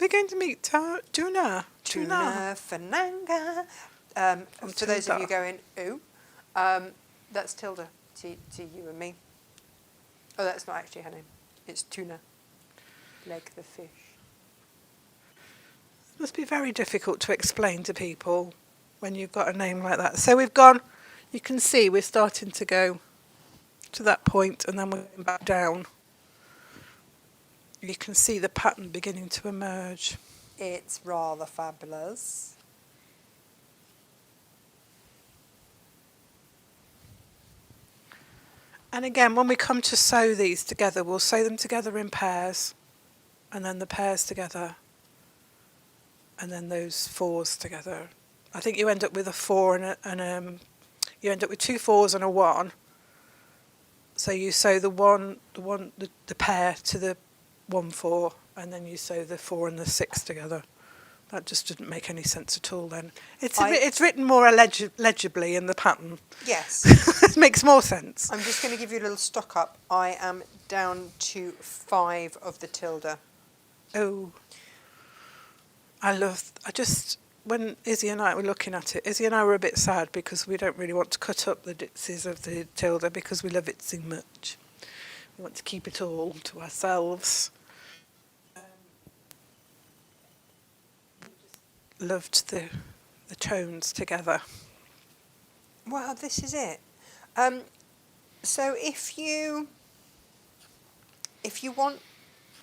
We're going to meet Tuna. Tuna Fananga. For those of you going, ooh, that's Tilda to you and me. Oh, that's not actually her name. It's Tuna, like the fish. It must be very difficult to explain to people when you've got a name like that. So we've gone, you can see we're starting to go to that point and then we're going back down. You can see the pattern beginning to emerge. It's rather fabulous. And again, when we come to sew these together, we'll sew them together in pairs, and then the pairs together, and then those fours together. I think you end up with a 4 and you end up with 2 4s and a 1. So you sew the pair to the 1 4, and then you sew the 4 and the 6 together. That just didn't make any sense at all then. It's written more legibly in the pattern. Yes. It makes more sense. I'm just going to give you a little stock up. I am down to 5 of the tilde. Oh. When Izzy and I were looking at it, Izzy and I were a bit sad because we don't really want to cut up the ditses of the tilde because we love it so much. We want to keep it all to ourselves. Loved the tones together. Well, this is it. So if you want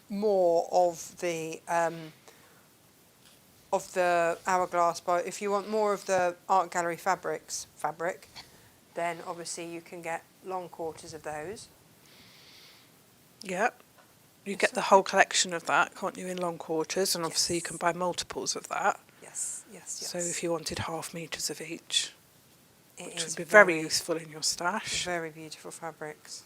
more of the Hourglass Bar, if you want more of the art gallery fabric, then obviously you can get long quarters of those. Yep. You get the whole collection of that, can't you, in long quarters, and obviously you can buy multiples of that. Yes. So if you wanted half meters of each, which would be very useful in your stash. Very beautiful fabrics.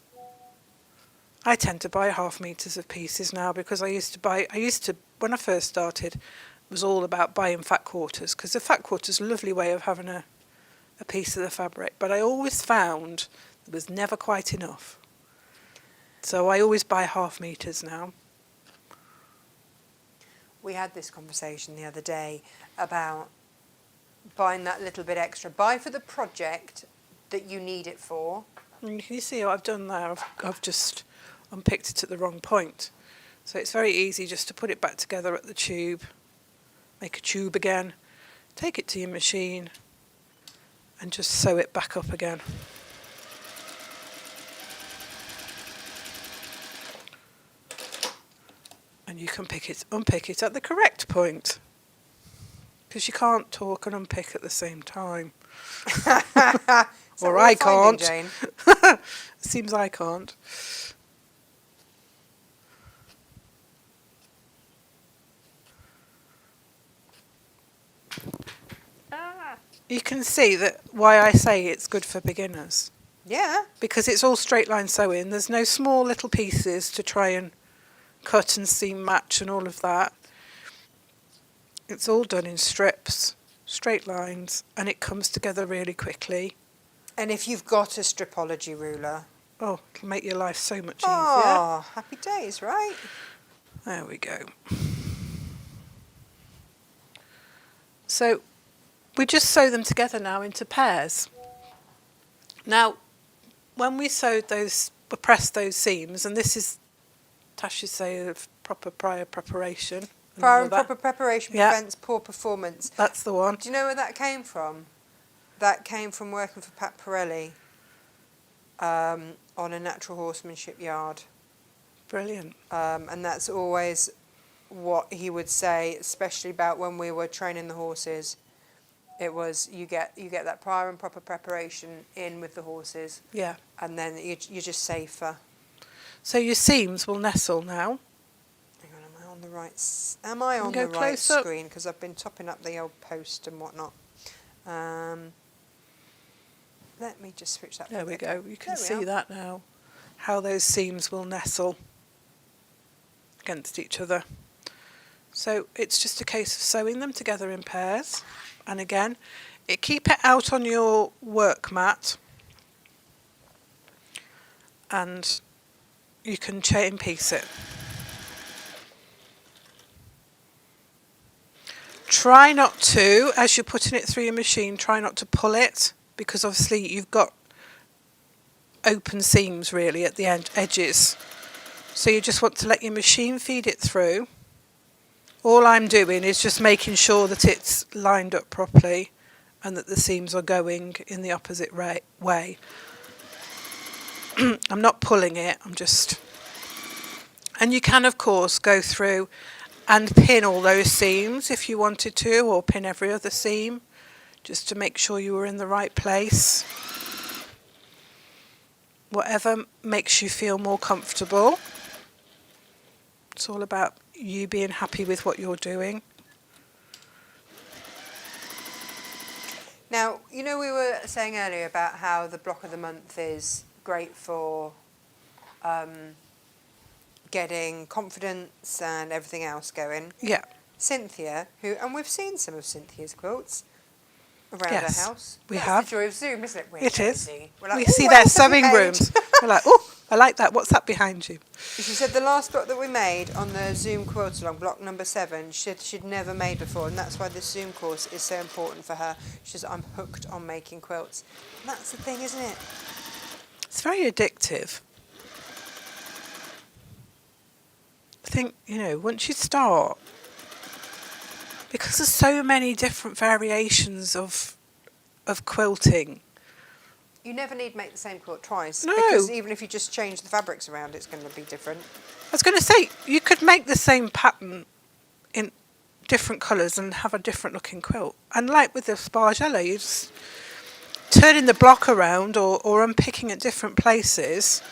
I tend to buy half meters of pieces now because when I first started, it was all about buying fat quarters, because the fat quarters are a lovely way of having a piece of the fabric, but I always found there was never quite enough. So I always buy half meters now. We had this conversation the other day about buying that little bit extra. Buy for the project that you need it for. And you see what I've done there? I've just unpicked it at the wrong point. So it's very easy just to put it back together at the tube, make a tube again, take it to your machine and just sew it back up again. And you can unpick it at the correct point, because you can't talk and unpick at the same time. Or I can't. Jane? Seems I can't. You can see that why I say it's good for beginners. Yeah. Because it's all straight line sewing. There's no small little pieces to try and cut and seam match and all of that. It's all done in strips. straight lines, and it comes together really quickly. And if you've got a stripology ruler, Oh, it'll make your life so much easier. oh, happy days, right? There we go. So we just sew them together now into pairs. Now, when we sewed those, we pressed those seams, and this is Tasha's say of proper prior preparation. Prior and proper preparation prevents poor performance. That's the one. Do you know where that came from? That came from working for Pat Pirelli on a natural horsemanship yard. Brilliant. And that's always what he would say, especially about when we were training the horses. It was you get that prior and proper preparation in with the horses. Yeah. And then you're just safer. So your seams will nestle now. Hang on, am I on the right? Am I on the right screen? Because I've been topping up the old post and whatnot. Let me just switch that. There we go. You can see that now. How those seams will nestle against each other. So it's just a case of sewing them together in pairs. And again, keep it out on your work mat. And you can chain piece it. Try not to, as you're putting it through your machine, try not to pull it, because obviously you've got open seams really at the edges. So you just want to let your machine feed it through. All I'm doing is just making sure that it's lined up properly and that the seams are going in the opposite way. I'm not pulling it, I'm just... And you can, of course, go through and pin all those seams if you wanted to, or pin every other seam, just to make sure you were in the right place. Whatever makes you feel more comfortable. It's all about you being happy with what you're doing. Now, you know, we were saying earlier about how the block of the month is great for getting confidence and everything else going. Yeah. Cynthia, and we've seen some of Cynthia's quilts around her house. We That's have. the joy of Zoom, isn't it? It is. We're like, we see their sewing rooms. We're like, oh, I like that. What's that behind you? She said the last block that we made on the Zoom quilt along, block number 7, she'd never made before, and that's why this Zoom course is so important for her. She says, I'm hooked on making quilts. And that's the thing, isn't it? It's very addictive. I think, once you start, because there's so many different variations of quilting. You never need to make the same quilt twice. No. Because even if you just change the fabrics around, it's going to be different. I was going to say, you could make the same pattern in different colours and have a different looking quilt. And like with the Bargello, you just turning the block around or unpicking at different places.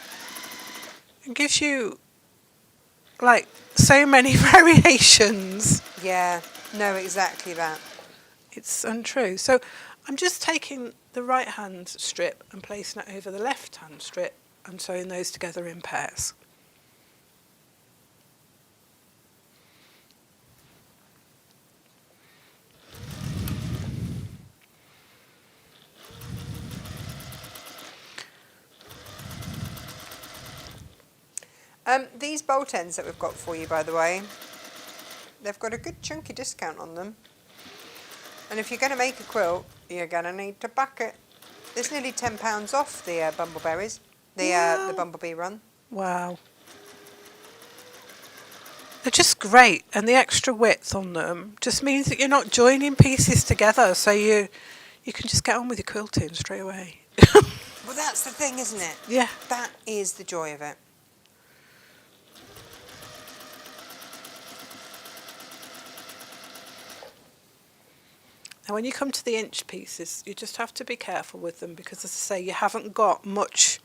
It gives you like so many variations. Yeah, no, exactly that. It's untrue. So I'm just taking the right hand strip and placing it over the left hand strip and sewing those together in pairs. These bolt ends that we've got for you, by the way, they've got a good chunky discount on them. And if you're going to make a quilt, you're going to need to back it. There's nearly £10 off the bumbleberries, the bumblebee run. Wow. They're just great, and the extra width on them just means that you're not joining pieces together, so you can just get on with your quilting straight away. Well, that's the thing, isn't it? Yeah. That is the joy of it. Now when you come to the inch pieces, you just have to be careful with them because, as I say, you haven't got much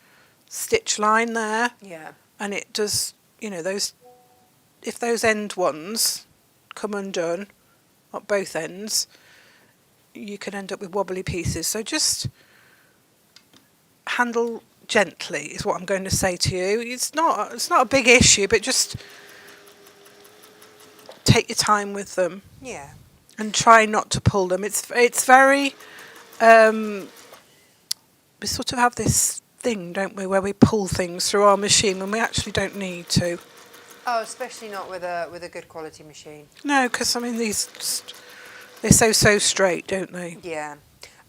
stitch line there. Yeah. And it does, if those end ones come undone at both ends, you can end up with wobbly pieces. So just handle gently is what I'm going to say to you. It's not a big issue, but just take your time with them. Yeah. And try not to pull them. It's very... we sort of have this thing, don't we, where we pull things through our machine when we actually don't need to. Oh, especially not with a good quality machine. No, because, I mean, they're so straight, don't they? Yeah.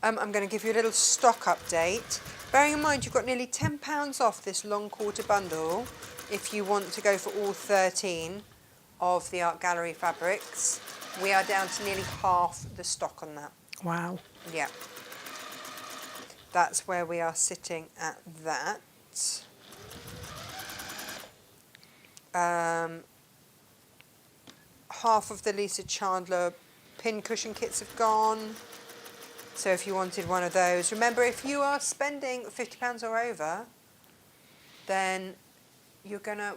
I'm going to give you a little stock update. Bearing in mind you've got nearly £10 off this long quarter bundle if you want to go for all 13 of the Art Gallery fabrics. We are down to nearly half the stock on that. Wow. Yeah. That's where we are sitting at that. Half of the Lisa Chandler pin cushion kits have gone. So if you wanted one of those, remember if you are spending £50 or over, then we're gonna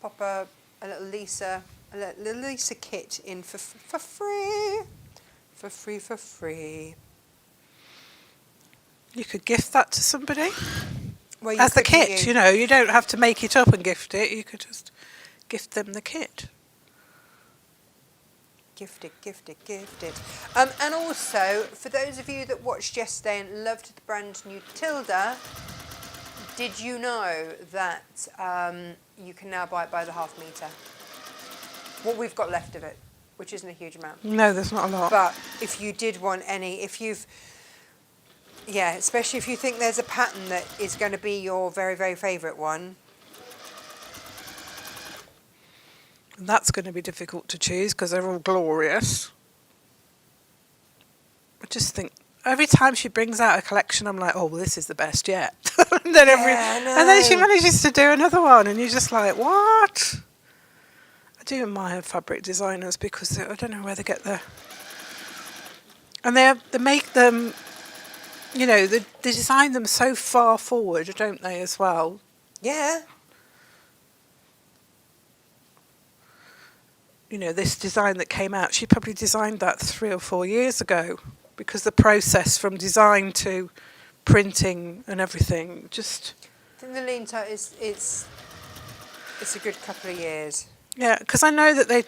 pop a little Lisa kit in for free. You could gift that to somebody. Well, As the kit, you know, you don't have to make it up and gift it. You could just gift them the kit. Gift it. And also, for those of you that watched yesterday and loved the brand new Tilda, did you know that you can now buy it by the half metre? What we've got left of it, which isn't a huge amount. No, there's not a lot. But if you did want any, especially if you think there's a pattern that is going to be your very, very favourite one. And that's going to be difficult to choose because they're all glorious. I just think every time she brings out a collection, I'm like, oh, well, this is the best yet. and then she manages to do another one, and you're just like, what? I do admire fabric designers because I don't know where they get their... And they make them, you know, they design them so far forward, don't they, as well? Yeah. You know, this design that came out, she probably designed that 3 or 4 years ago because the process from design to printing and everything just... I think the lean time it's a good couple of years. Yeah, because I know that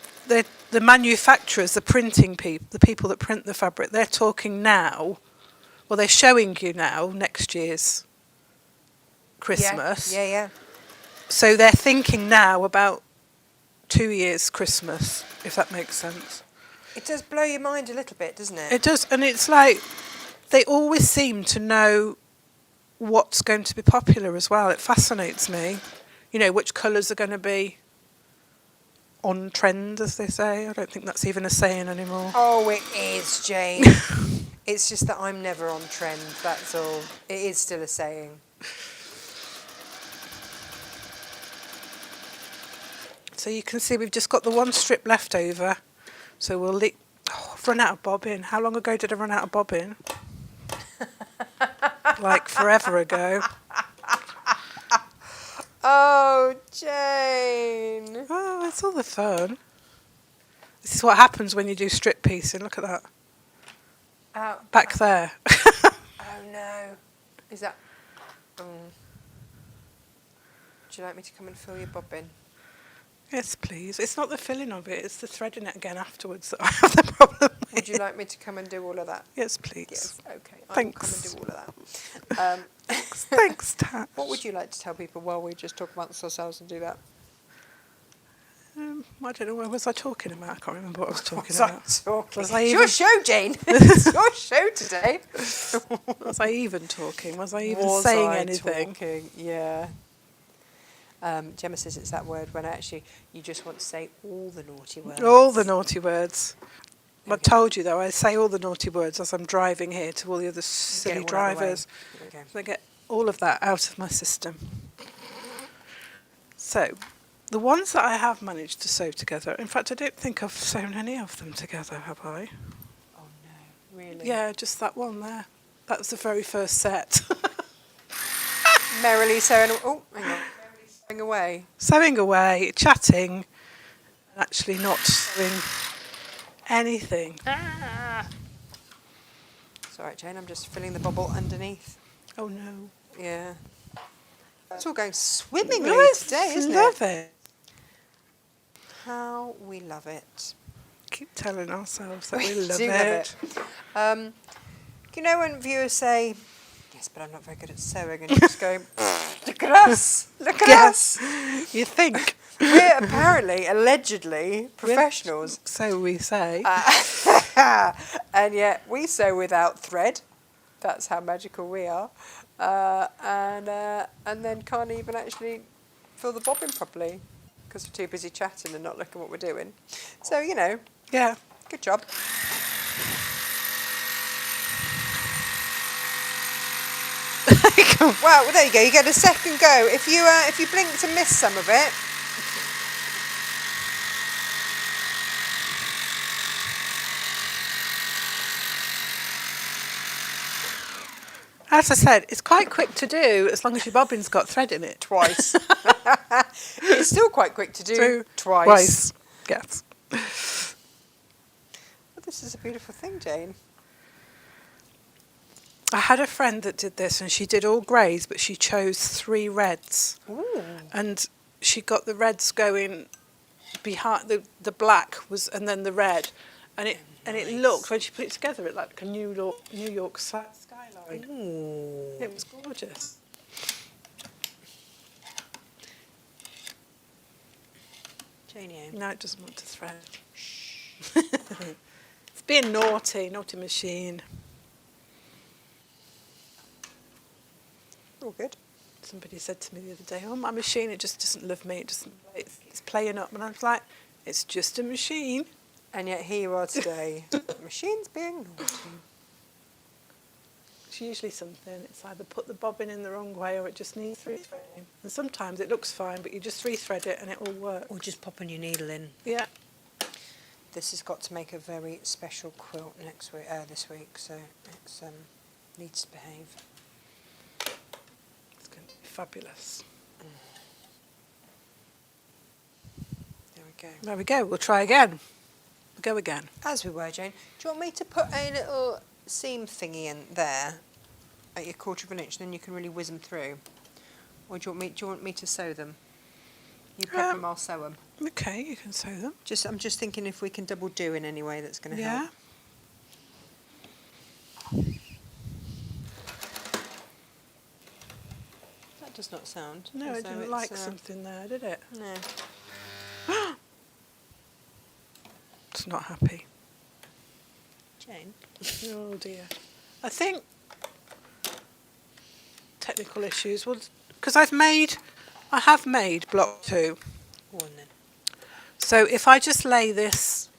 the manufacturers, the printing people, the people that print the fabric, they're talking now, well, they're showing you now next year's Christmas. Yeah. So they're thinking now about 2 years Christmas, if that makes sense. It does blow your mind a little bit, doesn't it? It does, and it's like they always seem to know what's going to be popular as well. It fascinates me, you know, which colours are going to be on trend, as they say. I don't think that's even a saying anymore. Oh, it is, Jane. It's just that I'm never on trend, that's all. It is still a saying. So you can see we've just got the one strip left over. So we'll I've run out of bobbin. How long ago did I run out of bobbin? Like forever ago. Oh, Jane. Oh, it's all the fun. This is what happens when you do strip piecing. Look at that. Back there. Oh, no. Is that... Would you like me to come and fill your bobbin? Yes, please. It's not the filling of it, it's the threading it again afterwards that I have the problem with. Would you like me to come and do all of that? Yes, please. Yes, okay. Thanks. I will come and do all of that. Thanks, Tat. What would you like to tell people while we just talk amongst ourselves and do that? I don't know, what was I talking about? I can't remember what I was talking Was about. it's your show, Jane. It's your show today. Was I even talking? Was I even saying anything? Talking? Yeah. Gemma says it's that word when actually you just want to say all the naughty words. All the naughty words. I told you, though, I say all the naughty words as I'm driving here to all the other silly drivers. Okay. So I get all of that out of my system. So, the ones that I have managed to sew together, in fact, I don't think I've sewn any of them together, have I? Oh, no. Really? Yeah, just that one there. That was the very first set. Merrily sewing... Oh, hang on. Sewing away. Sewing away, chatting, actually not sewing anything. It's all right, Jane. I'm just filling the bubble underneath. Oh, no. Yeah. It's all going swimmingly today, isn't it? Love it. How we love it. keep telling ourselves that We we love do it. love it. You know when viewers say, yes, but I'm not very good at sewing, and you just go, look at us, look at Yes. us. You think. We're apparently, allegedly, professionals. So we say. And yet we sew without thread. That's how magical we are. And then can't even actually fill the bobbin properly because we're too busy chatting and not looking what we're doing. So, you know, Yeah. good job. Well, there you go. You get a second go. If you blink to miss some of it. As I said, it's quite quick to do as long as your bobbin's got thread in it. Twice. It's still quite quick to do. So, Twice. Yes. Well, this is a beautiful thing, Jane. I had a friend that did this, and she did all greys, but she chose 3 reds. Ooh. And she got the reds going behind the black was, and then the red, and it looked, when she put it together, it looked like a New York skyline. Ooh. It was gorgeous. Janie. No, it doesn't want to thread. It's being naughty machine. All good. Somebody said to me the other day, "Oh, my machine, it just doesn't love me. It's playing up." And I was like, "It's just a machine." And yet here you are today. The machine's being naughty. It's usually something. It's either put the bobbin in the wrong way or it just needs re-threading. And sometimes it looks fine, but you just re-thread it and it will work. Or just popping your needle in. Yeah. This has got to make a very special quilt this week, so it needs to behave. It's going to be fabulous. There we go. There we go. We'll try again. We'll go again. As we were, Jane. Do you want me to put a little seam thingy in there at your 1/4 of an inch, then you can really whiz them through? Or do you want me to sew them? You pep them, I'll sew them. Okay, you can sew them. I'm just thinking if we can double do in any way that's going to help. That does not sound. No, as it though didn't it's, like something there, did it? No. It's not happy. Jane. Oh dear. I think technical issues. Well, because I have made block 2. Go on then. So if I just lay this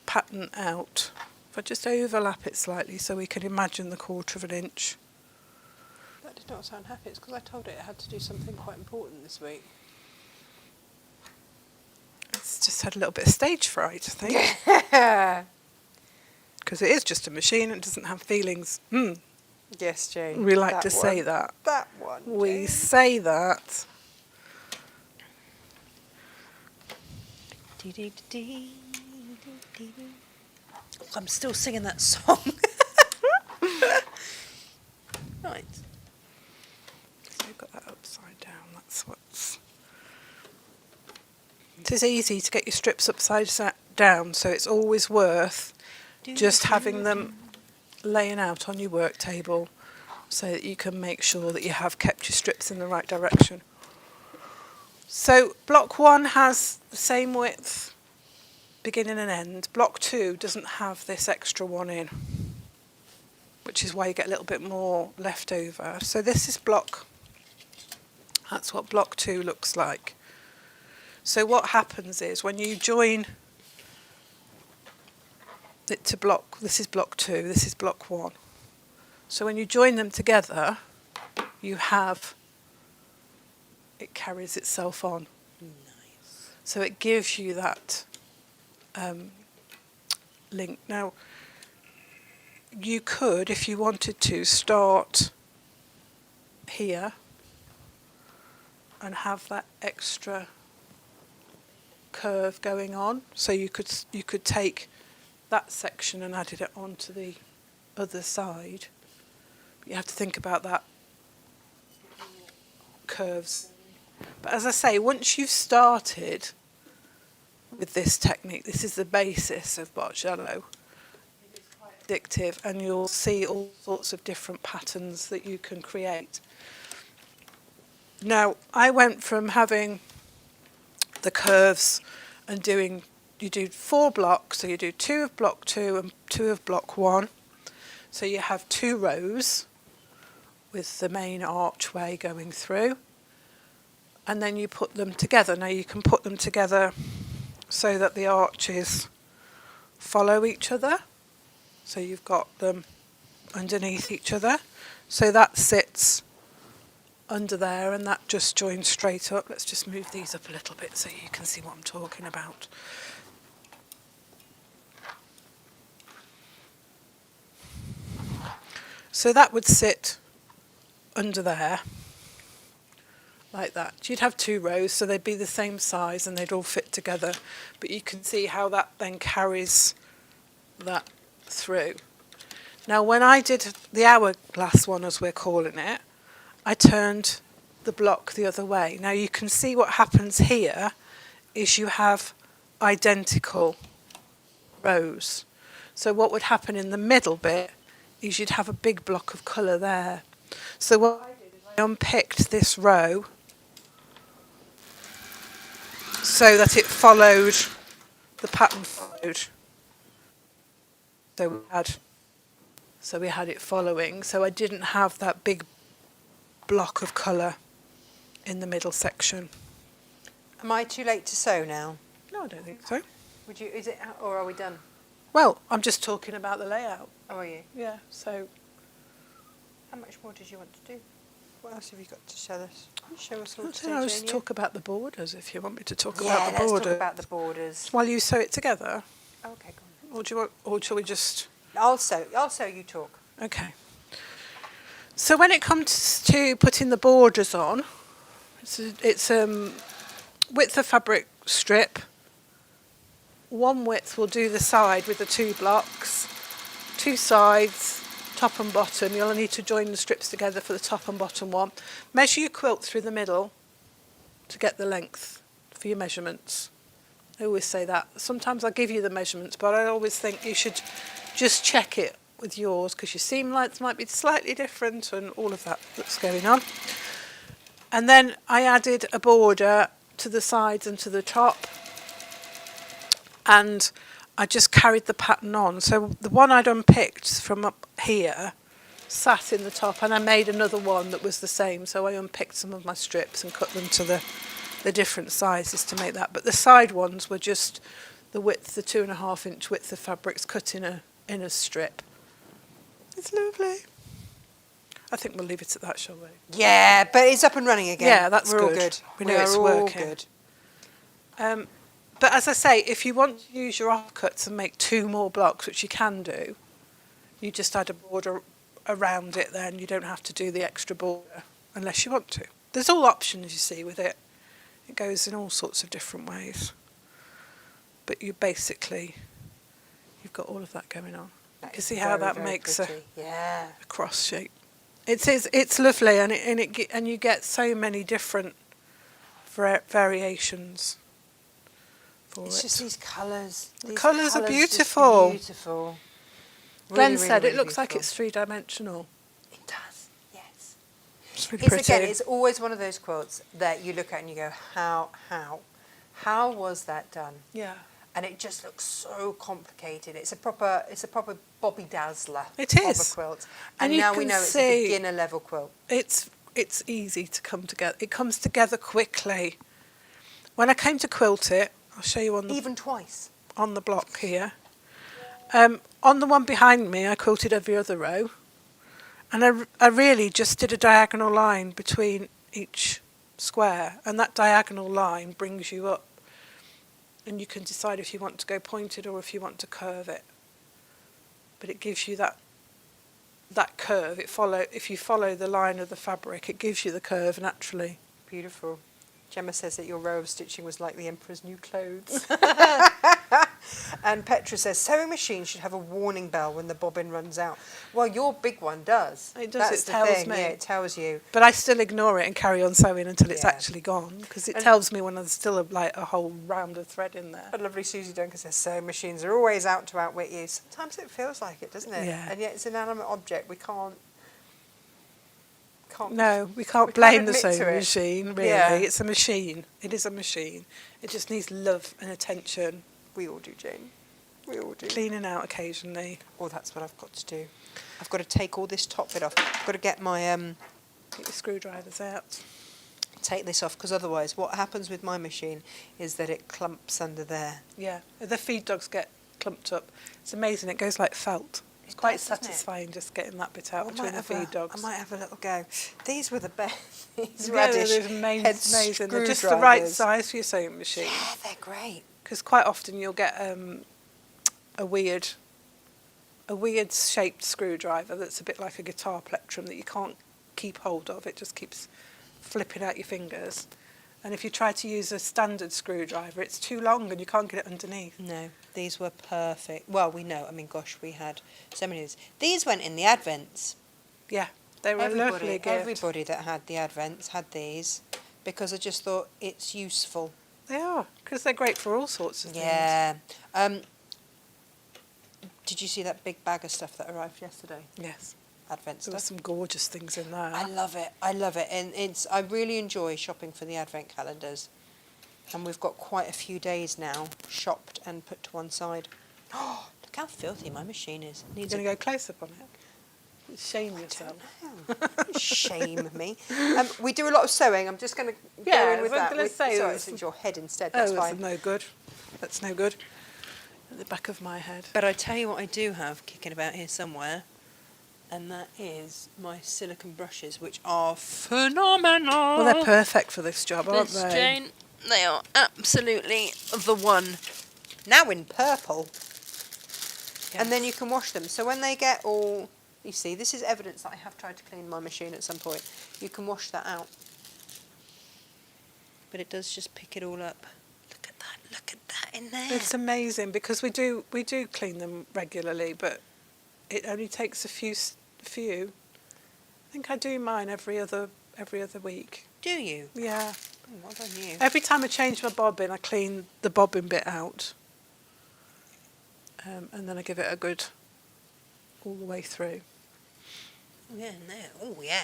pattern out, if I just overlap it slightly so we can imagine the 1/4 of an inch. That did not sound happy. It's because I told it had to do something quite important this week. It's just had a little bit of stage fright, I think. Because it is just a machine and doesn't have feelings. Yes, Jane. We like to say that. That one. We Jane. say that. I'm still singing that song. Right. So you've got that upside down. That's what's. It is easy to get your strips upside down, so it's always worth just having them laying out on your work table so that you can make sure that you have kept your strips in the right direction. So block 1 has the same width, beginning and end. Block 2 doesn't have this extra one in, which is why you get a little bit more left over. So this is that's what block 2 looks like. So what happens is when you join it to block, this is block 2, this is block 1. So when you join them together, you have, it carries itself on. Nice. So it gives you that link. Now, you could, if you wanted to, start here and have that extra curve going on. So you could take that section and added it onto the other side. But you have to think about that curves. But as I say, once you've started, with this technique. This is the basis of Bargello. It's quite addictive, and you'll see all sorts of different patterns that you can create. Now, I went from having the curves and you do 4 blocks, so you do 2 of block 2 and 2 of block 1. So you have 2 rows with the main archway going through, and then you put them together. Now you can put them together so that the arches follow each other, so you've got them underneath each other. So that sits under there, and that just joins straight up. Let's just move these up a little bit so you can see what I'm talking about. So that would sit under there, like that. You'd have 2 rows, so they'd be the same size and they'd all fit together. But you can see how that then carries that through. Now, when I did the hourglass one, as we're calling it, I turned the block the other way. Now, you can see what happens here is you have identical rows. So what would happen in the middle bit is you'd have a big block of colour there. So what I did is I unpicked this row so that it followed, the pattern followed. So we had it following, so I didn't have that big block of colour in the middle section. Am I too late to sew now? No, I don't think so. Would you? Is it, or are we done? Well, I'm just talking about the layout. Oh, are you? Yeah, so How much more did you want to do? What else have you got to show us? Show us all I'll today, just Jane, talk about the borders if you want me to talk yeah, about the let's borders. talk about the borders. While you sew it together, Okay, go on. or do you want, or shall we just? I'll sew, you talk. Okay. So when it comes to putting the borders on, it's width of fabric strip. 1 width will do the side with the 2 blocks. 2 sides, top and bottom. You'll need to join the strips together for the top and bottom one. Measure your quilt through the middle to get the length for your measurements. I always say that. Sometimes I'll give you the measurements, but I always think you should just check it with yours, because your seam lengths might be slightly different and all of that that's going on. And then I added a border to the sides and to the top, and I just carried the pattern on. So the one I'd unpicked from up here sat in the top, and I made another one that was the same. So I unpicked some of my strips and cut them to the different sizes to make that. But the side ones were just the width, the 2.5 inch width of fabrics cut in a strip. It's lovely. I think we'll leave it at that, shall we? Yeah, but it's up and running again. Yeah, that's We're good. all good. We know it's all working. good. But as I say, if you want to use your offcuts and make 2 more blocks, which you can do, you just add a border around it then. You don't have to do the extra border unless you want to. There's all options, you see, with it. It goes in all sorts of different ways. But you've got all of that going on. You can see how that makes a cross shape. It's lovely, and you get so many different variations for It's it. just these colours. The colours are beautiful. Beautiful. Glenn Really, said really it looks like beautiful. it's 3-dimensional. It does, yes. It's really It's pretty. again, it's always one of those quilts that you look at and you go, how was that done? Yeah. And it just looks so complicated. It's a proper Bobby Dazzler It of is. a quilt. And And you now we can know it's see- a beginner level quilt. It's easy to come together. It comes together quickly. When I came to quilt it, I'll show you Even twice. on the block here. On the one behind me, I quilted every other row, and I really just did a diagonal line between each square, and that diagonal line brings you up, and you can decide if you want to go pointed or if you want to curve it. But it gives you that curve. If you follow the line of the fabric, it gives you the curve naturally. Beautiful. Gemma says that your row of stitching was like the Emperor's new clothes. And Petra says, sewing machines should have a warning bell when the bobbin runs out. Well, your big one does. It does, That's it the tells thing. me. Yeah, it tells you. But I still ignore it and carry on sewing until it's Yeah. actually gone, because it And- tells me when there's still a whole round of thread in there. A lovely Susie Duncan says, sewing machines are always out to outwit you. Sometimes it feels like it, doesn't it? Yeah. And yet it's an inanimate object. We can't No, we can't we blame can't the admit to sewing it. machine, really. Yeah. It's a machine. It is a machine. It just needs love and attention, We all do, Jane. We all do. cleaning out occasionally. Oh, that's what I've got to do. I've got to take all this top bit off. I've got to get my Get your screwdrivers out. take this off, because otherwise what happens with my machine is that it clumps under there. Yeah, the feed dogs get clumped up. It's amazing. It goes like felt. It's It quite does, doesn't it? satisfying just getting that bit out I between the feed dogs. I might have a little go. These were the best. These Yeah, radish they're head amazing. They're just the right screwdrivers. size for your sewing machine. Yeah, they're great. Because quite often you'll get a weird shaped screwdriver that's a bit like a guitar plectrum that you can't keep hold of. It just keeps flipping out your fingers. And if you try to use a standard screwdriver, it's too long and you can't get it underneath. No, these were perfect. Well, we know. I mean, gosh, we had so many of these. These went in the Advents. Yeah, they were a lovely gift. Everybody that had the Advents had these, because I just thought it's useful. They are, because they're great for all sorts of things. Yeah. Did you see that big bag of stuff that arrived yesterday? Yes. Advent There were stuff. some gorgeous things in there. I love it. I love it. And I really enjoy shopping for the Advent calendars. And we've got quite a few days now shopped and put to one side. Oh, look how filthy my machine is. You're Needs going to go close up on it? Shame yourself. Shame me. We do a lot of sewing. I'm just going to go Yeah, in with we're that. gonna say sorry, this. it's your head instead. Oh, That's that's fine. no good. That's no good. At the back of my head. But I tell you what I do have kicking about here somewhere, and that is my silicone brushes, which are phenomenal. Well, they're perfect for this job, aren't Miss they? Jane, they are absolutely the one. Now in purple. And then you can wash them. So when they get all, you see, this is evidence that I have tried to clean my machine at some point. You can wash that out. But it does just pick it all up. Look at that in there. It's amazing because we do clean them regularly, but it only takes a few. I think I do mine every other week. Do you? Yeah. Oh, well done you. Every time I change my bobbin, I clean the bobbin bit out, and then I give it a good all the way through. Oh, yeah, in there. Oh, yeah.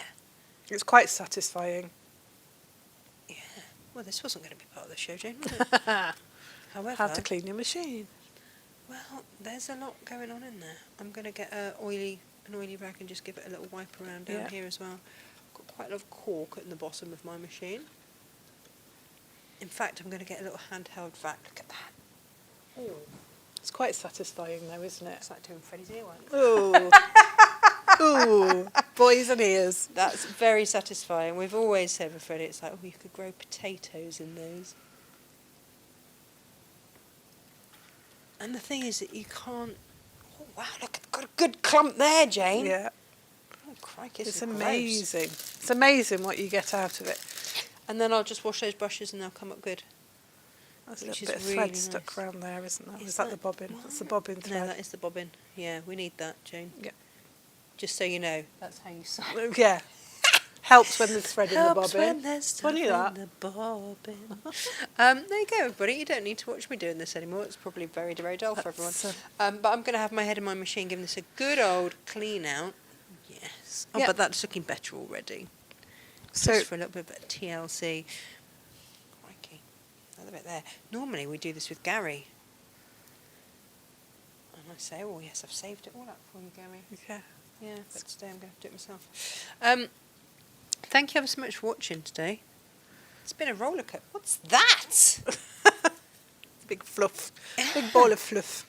It's quite satisfying. Yeah. Well, this wasn't going to be part of the show, Jane, was it? However, How to clean your machine. well, there's a lot going on in there. I'm going to get an oily rag and just give it a little wipe around down Yeah. here as well. Got quite a lot of cork in the bottom of my machine. In fact, I'm going to get a little handheld vac. Look at that. Oh, It's quite satisfying though, isn't it? it's like doing Freddie's earwax. Ooh. Ooh. Boys and ears. That's very satisfying. We've always said with Freddie, it's like, oh, you could grow potatoes in those. And the thing is that you can't... Oh, wow, look, I've got a good clump there, Jane. Yeah. Oh, crikey, this It's is gross. amazing. It's amazing what you get out of it. And then I'll just wash those brushes and they'll come up good. There's a Which little is bit of thread really stuck nice. around there, isn't there? Is Is that the that- bobbin? That's the bobbin thread. No, that is the bobbin. Yeah, we need that, Jane. Yeah. Just so you know, that's how you sew. Yeah. Helps when there's thread in the Helps bobbin. when there's stuff Funny in that. the bobbin. There you go, everybody. You don't need to watch me doing this anymore. It's probably very, very dull for everyone. That's, But I'm going to have my head in my machine, giving this a good old clean out. Yes. Oh, Yeah. but that's looking better already. So Just for a little bit of TLC. Crikey. Another bit there. Normally we do this with Gary. And I say, oh yes, I've saved it all up for you, Gary. yeah. Yeah, but today I'm going to do it myself. Thank you ever so much for watching today. It's been a roller coaster. What's that? Big fluff. Big ball of fluff.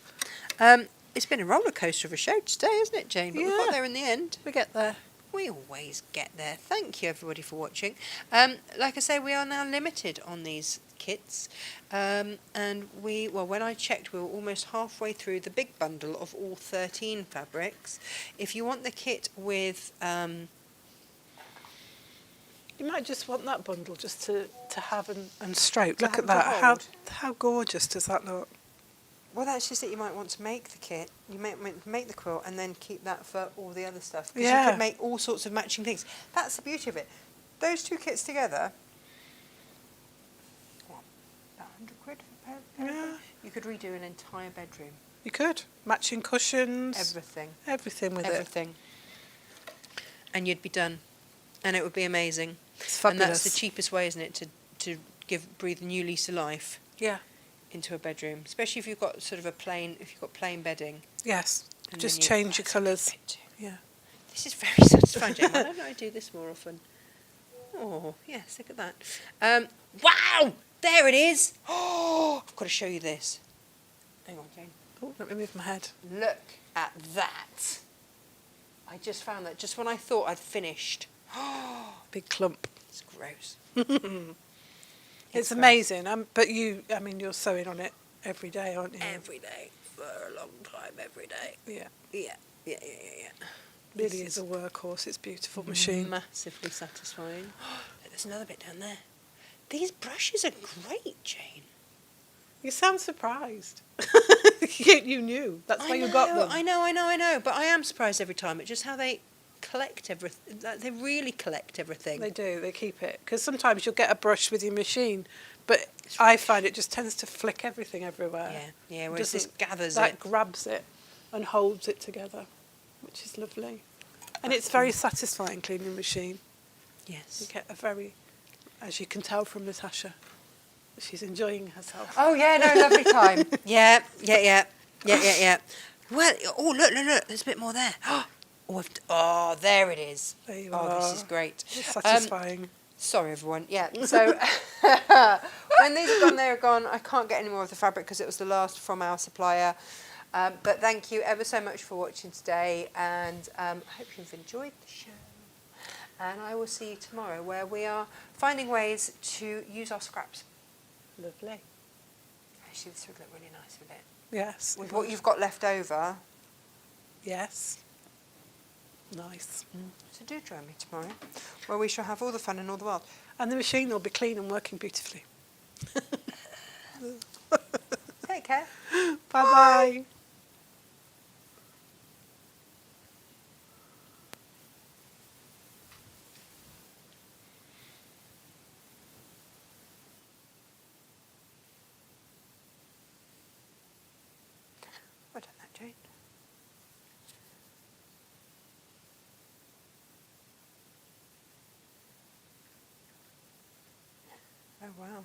It's been a roller coaster of a show today, isn't it, Jane? But we got Yeah. there in the end. We get there. We always get there. Thank you, everybody, for watching. Like I say, we are now limited on these kits. And when I checked, we were almost halfway through the big bundle of all 13 fabrics. If you want the kit with... You might just want that bundle just to have and stroke. Look have at that. and hold. How gorgeous does that look? Well, that's just that you might want to make the kit. You might make the quilt and then keep that for all the other stuff. Because you Yeah. could make all sorts of matching things. That's the beauty of it. Those two kits together, what, about 100 quid for a pair of them? You could redo an entire bedroom. You could. Matching cushions. Everything. Everything with Everything. And you'd be done. And it would be amazing. it. It's And fabulous. that's the cheapest way, isn't it, to breathe a new lease of life Yeah. into a bedroom. Especially if you've got sort of if you've got plain bedding. Yes. And Just then you- change your that's a good colours. bit too. Yeah. This is very satisfying, Jane. Why don't I do this more often? Oh, yes, look at that. Wow! There it is! Oh, I've got to show you this. Hang on, Jane. Oh, let me move my head. Look at that. I just found that just when I thought I'd finished. Big clump. It's gross. It's gross. amazing. But you're sewing on it every day, aren't you? Every day, for a long time, every day. Yeah. Yeah. Really is a workhorse. It's a beautiful machine. Massively satisfying. There's another bit down there. These brushes are great, Jane. You sound surprised. You knew. That's why you got them. I know. But I am surprised every time at just how they collect everything. They really collect everything. They do. They keep it. Because sometimes you'll get a brush with your machine, but I find it just tends to flick everything everywhere. Yeah. Whereas this gathers that it. grabs it and holds it together, which is lovely. And it's very satisfying cleaning the machine. You Yes. get a very, as you can tell from Natasha, she's enjoying herself. Oh yeah, no, lovely time. Yeah. Well, look. There's a bit more there. Oh, there it is. There you Oh, are. this is great. It's satisfying. Sorry, everyone. Yeah. So when these are gone, they're gone. I can't get any more of the fabric because it was the last from our supplier. But thank you ever so much for watching today, and I hope you've enjoyed the show. And I will see you tomorrow, where we are finding ways to use our scraps. Lovely. Actually, this would look really nice with it. Yes. With what you've got left over. Yes. Nice. So do join me tomorrow, where we shall have all the fun in all the world. And the machine will be clean and working beautifully. Take care. Bye-bye. Well done, that, Jane. Oh, wow.